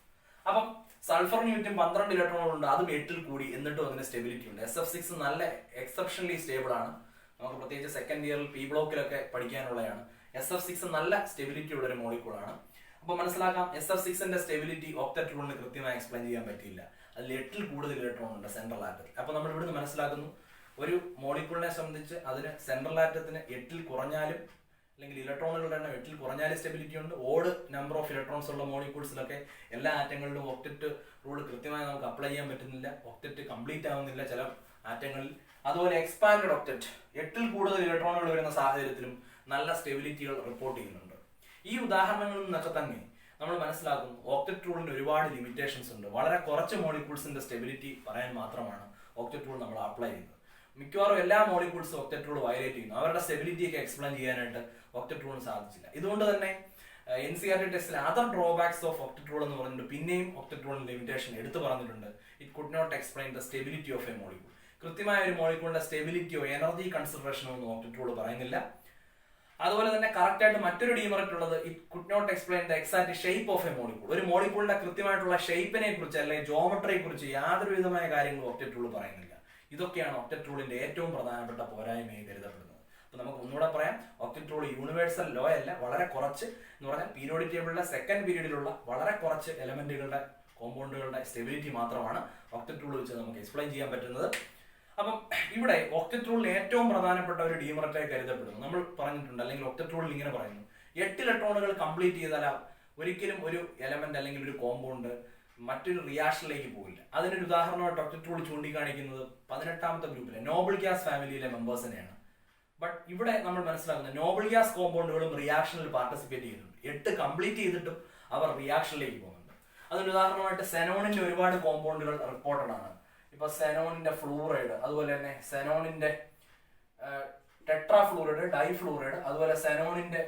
അപ്പം സൾഫറിന് ചുറ്റും 12 ഇലക്ട്രോണുകൾ ഉണ്ട്, അതും 8ൽ കൂടി, എന്നിട്ടും അതിന് സ്റ്റെബിലിറ്റി ഉണ്ട്. SF6 നല്ല എക്സെപ്ഷണലി സ്റ്റേബിൾ ആണ്. നമുക്ക് പ്രത്യേകിച്ച് സെക്കൻഡ് ഇയറിൽ P ബ്ലോക്കിലൊക്കെ പഠിക്കാനുള്ളതാണ്. SF6 നല്ല സ്റ്റെബിലിറ്റി ഉള്ള ഒരു മോളിക്യൂളാണ്. അപ്പൊ മനസ്സിലാക്കാം, SF6ന്റെ സ്റ്റെബിലിറ്റി ഒക്ടറ്റ് റൂളിന് കൃത്യമായി എക്സ്പ്ലെയിൻ ചെയ്യാൻ പറ്റിയില്ല. അതിൽ 8ൽ കൂടുതൽ ഇലക്ട്രോൺ ഉണ്ട് സെൻട്രൽ ആറ്റത്തിൽ. അപ്പൊ നമ്മൾ ഇവിടുന്ന് മനസ്സിലാക്കുന്നു, ഒരു മോളിക്യൂളിനെ സംബന്ധിച്ച് അതിന് സെൻട്രൽ ആറ്റത്തിന് 8ൽ കുറഞ്ഞാലും, അല്ലെങ്കിൽ ഇലക്ട്രോണുകളുടെ എണ്ണം 8ൽ കുറഞ്ഞാലും സ്റ്റെബിലിറ്റി ഉണ്ട്. ഓഡ് നമ്പർ ഓഫ് ഇലക്ട്രോൺസ് ഉള്ള മോളിക്യൂൾസിലൊക്കെ എല്ലാ ആറ്റങ്ങളിലും ഒക്ടറ്റ് റൂൾ കൃത്യമായി നമുക്ക് അപ്ലൈ ചെയ്യാൻ പറ്റുന്നില്ല. ഒക്ടറ്റ് കംപ്ലീറ്റ് ആവുന്നില്ല ചില ആറ്റങ്ങളിൽ. അതുപോലെ എക്സ്പാൻഡഡ് ഒക്ടറ്റ് 8ൽ കൂടുതൽ ഇലക്ട്രോണുകൾ വരുന്ന സാഹചര്യത്തിലും നല്ല സ്റ്റെബിലിറ്റികൾ റിപ്പോർട്ട് ചെയ്യുന്നുണ്ട്. ഈ ഉദാഹരണങ്ങളിൽ നിന്നൊക്കെ തന്നെ നമ്മൾ മനസ്സിലാക്കും ഒക്ടറ്റ് റൂളിന് ഒരുപാട് ലിമിറ്റേഷൻസ് ഉണ്ട്. വളരെ കുറച്ച് മോളിക്യൂൾസിന്റെ സ്റ്റെബിലിറ്റി പറയാൻ മാത്രമാണ് ഒക്ടറ്റ് റൂൾ നമ്മൾ അപ്ലൈ ചെയ്യുന്നത്. മിക്കവാറും എല്ലാ മോളിക്യൂൾസും ഒക്ടറ്റ് റൂൾ വയലേറ്റ് ചെയ്യുന്നു. അവരുടെ സ്റ്റെബിലിറ്റി ഒക്കെ എക്സ്പ്ലെയിൻ ചെയ്യാനായിട്ട് ഒക്ടറ്റ് റൂളിന് സാധിച്ചില്ല. ഇതുകൊണ്ട് തന്നെ NCERT ടെസ്റ്റിൽ other drawbacks of octet rule എന്ന് പറഞ്ഞിട്ട് പിന്നെയും ഒക്ടറ്റ് റൂളിന്റെ ലിമിറ്റേഷൻ എടുത്തു പറഞ്ഞിട്ടുണ്ട്. It could not explain the stability of a molecule. കൃത്യമായ ഒരു മോളിക്യൂളിന്റെ സ്റ്റെബിലിറ്റിയോ എനർജി കൺസർവേഷനോ ഒന്നും ഒക്ടറ്റ് റൂൾ പറയുന്നില്ല. അതുപോലെ തന്നെ കറക്റ്റ് ആയിട്ട് മറ്റൊരു ഡീമെറിറ്റ് ഉള്ളത്, it could not explain the exact shape of a molecule. ഒരു മോളിക്യൂളിന്റെ കൃത്യമായിട്ടുള്ള ഷേപ്പിനെ കുറിച്ച് അല്ലെങ്കിൽ ജോമെട്രിയെ കുറിച്ച് യാതൊരു വിധമായ കാര്യങ്ങളും ഒക്ടറ്റ് റൂൾ പറയുന്നില്ല. ഇതൊക്കെയാണ് ഒക്ടറ്റ് റൂളിന്റെ ഏറ്റവും പ്രധാനപ്പെട്ട പോരായ്മയായി കരുതപ്പെടുന്നത്. അപ്പൊ നമുക്ക് ഒന്നുകൂടെ പറയാം, ഒക്ടറ്റ് റൂൾ യൂണിവേഴ്സൽ ലോ അല്ല. വളരെ കുറച്ച് എന്ന് പറഞ്ഞാൽ പീരിയോഡിക് ടേബിളിലെ സെക്കൻഡ് പീരീഡിലുള്ള വളരെ കുറച്ച് എലമെന്റുകളുടെ കോമ്പൗണ്ടുകളുടെ സ്റ്റെബിലിറ്റി മാത്രമാണ് ഒക്ടറ്റ് റൂൾ വെച്ച് നമുക്ക് എക്സ്പ്ലെയിൻ ചെയ്യാൻ പറ്റുന്നത്. അപ്പം ഇവിടെ ഒക്ടറ്റ് റൂളിൽ ഏറ്റവും പ്രധാനപ്പെട്ട ഒരു ഡീമററ്റായി കരുതപ്പെടുന്നു. നമ്മൾ പറഞ്ഞിട്ടുണ്ട്, അല്ലെങ്കിൽ ഒക്ടറ്റ് റൂളിൽ ഇങ്ങനെ പറയുന്നു, 8 ഇലക്ട്രോണുകൾ കംപ്ലീറ്റ് ചെയ്താൽ ഒരിക്കലും ഒരു എലമെന്റ് അല്ലെങ്കിൽ ഒരു കോമ്പൗണ്ട് മറ്റൊരു റിയാക്ഷനിലേക്ക് പോകില്ല. അതിനൊരു ഉദാഹരണമായിട്ട് ഒക്ടറ്റ് റൂൾ ചൂണ്ടിക്കാണിക്കുന്നത് 18ാമത്തെ ഗ്രൂപ്പിലെ നോബിൾ ഗ്യാസ് ഫാമിലിയിലെ മെമ്പേഴ്സിനെയാണ്. ബട്ട് ഇവിടെ നമ്മൾ മനസ്സിലാക്കുന്നത് നോബിൾ ഗ്യാസ് കോമ്പൗണ്ടുകളും റിയാക്ഷനിൽ പാർട്ടിസിപ്പേറ്റ് ചെയ്യുന്നുണ്ട്. 8 കംപ്ലീറ്റ് ചെയ്തിട്ടും അവർ റിയാക്ഷനിലേക്ക് പോകുന്നുണ്ട്. അതിന് ഉദാഹരണമായിട്ട് സെനോണിന്റെ ഒരുപാട് കോമ്പൗണ്ടുകൾ റിപ്പോർട്ടഡ് ആണ്. ഇപ്പൊ സെനോണിന്റെ ഫ്ലൂറൈഡ്, അതുപോലെ തന്നെ സെനോണിന്റെ ടെട്രാഫ്ലൂറൈഡ്, ഡൈഫ്ലൂറൈഡ്, അതുപോലെ സെനോണിന്റെ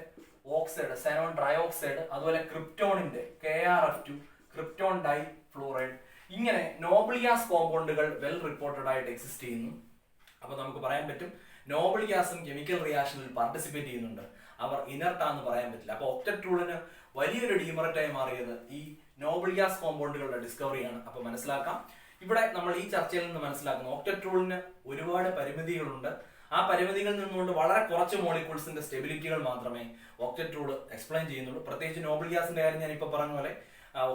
ഓക്സൈഡ്, സെനോൺ ഡ്രയോക്സൈഡ്, അതുപോലെ ക്രിപ്റ്റോണിന്റെ KrF2, ക്രിപ്റ്റോൺ ഡൈ ഫ്ലൂറൈഡ്, ഇങ്ങനെ നോബിൾ ഗ്യാസ് കോമ്പൗണ്ടുകൾ വെൽ റിപ്പോർട്ടഡ് ആയിട്ട് എക്സിസ്റ്റ് ചെയ്യുന്നു. അപ്പൊ നമുക്ക് പറയാൻ പറ്റും നോബിൾ ഗ്യാസും കെമിക്കൽ റിയാക്ഷനിൽ പാർട്ടിസിപ്പേറ്റ് ചെയ്യുന്നുണ്ട്, അവർ ഇനർട്ടാന്ന് പറയാൻ പറ്റില്ല. അപ്പൊ ഒക്ടറ്റ് റൂളിന് വലിയൊരു ഡീമററ്റായി മാറിയത് ഈ നോബിൾ ഗ്യാസ് കോമ്പൗണ്ടുകളുടെ ഡിസ്കവറിയാണ്. അപ്പൊ മനസ്സിലാക്കാം, ഇവിടെ നമ്മൾ ഈ ചർച്ചയിൽ നിന്ന് മനസ്സിലാക്കുന്നു ഒക്ടറ്റ് റൂളിന് ഒരുപാട് പരിമിതികളുണ്ട്. ആ പരിമിതികളിൽ നിന്നുകൊണ്ട് വളരെ കുറച്ച് മോളിക്യൂൾസിന്റെ സ്റ്റെബിലിറ്റികൾ മാത്രമേ ഒക്ടറ്റ് റൂൾ എക്സ്പ്ലെയിൻ ചെയ്യുന്നുള്ളൂ. പ്രത്യേകിച്ച് നോബിൾ ഗ്യാസിന്റെ കാര്യം ഞാൻ ഇപ്പൊ പറഞ്ഞ പോലെ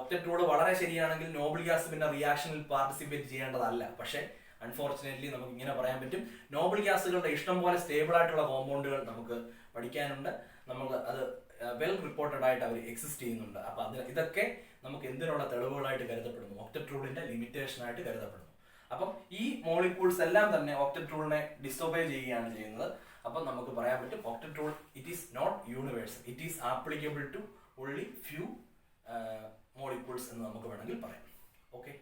ഒക്ടറ്റ് റൂൾ വളരെ ശരിയാണെങ്കിൽ നോബിൾ ഗ്യാസ് പിന്നെ റിയാക്ഷനിൽ പാർട്ടിസിപ്പേറ്റ് ചെയ്യേണ്ടതല്ല. പക്ഷേ അൺഫോർച്ചുനേറ്റ്ലി നമുക്ക് ഇങ്ങനെ പറയാൻ പറ്റും, നോബിൾ ഗ്യാസുകളുടെ ഇഷ്ടം പോലെ സ്റ്റേബിൾ ആയിട്ടുള്ള കോമ്പൗണ്ടുകൾ നമുക്ക് പഠിക്കാനുണ്ട്. നമുക്ക് അത് വെൽ റിപ്പോർട്ടഡ് ആയിട്ട് അവർ എക്സിസ്റ്റ് ചെയ്യുന്നുണ്ട്. അപ്പൊ ഇതൊക്കെ നമുക്ക് എന്തിനുള്ള തെളിവുകളായിട്ട് കരുതപ്പെടുന്നു, ഒക്ടറ്റ് റൂളിന്റെ ലിമിറ്റേഷൻ ആയിട്ട് കരുതപ്പെടുന്നു. അപ്പം ഈ മോളിക്യൂൾസ് എല്ലാം തന്നെ ഒക്ടറ്റ് റൂളിനെ ഡിസൊബേ ചെയ്യുകയാണ് ചെയ്യുന്നത്. അപ്പം നമുക്ക് പറയാൻ പറ്റും octet rule it is not universal, it is applicable to only few molecules എന്ന് നമുക്ക് വേണമെങ്കിൽ പറയാം. ഓക്കെ.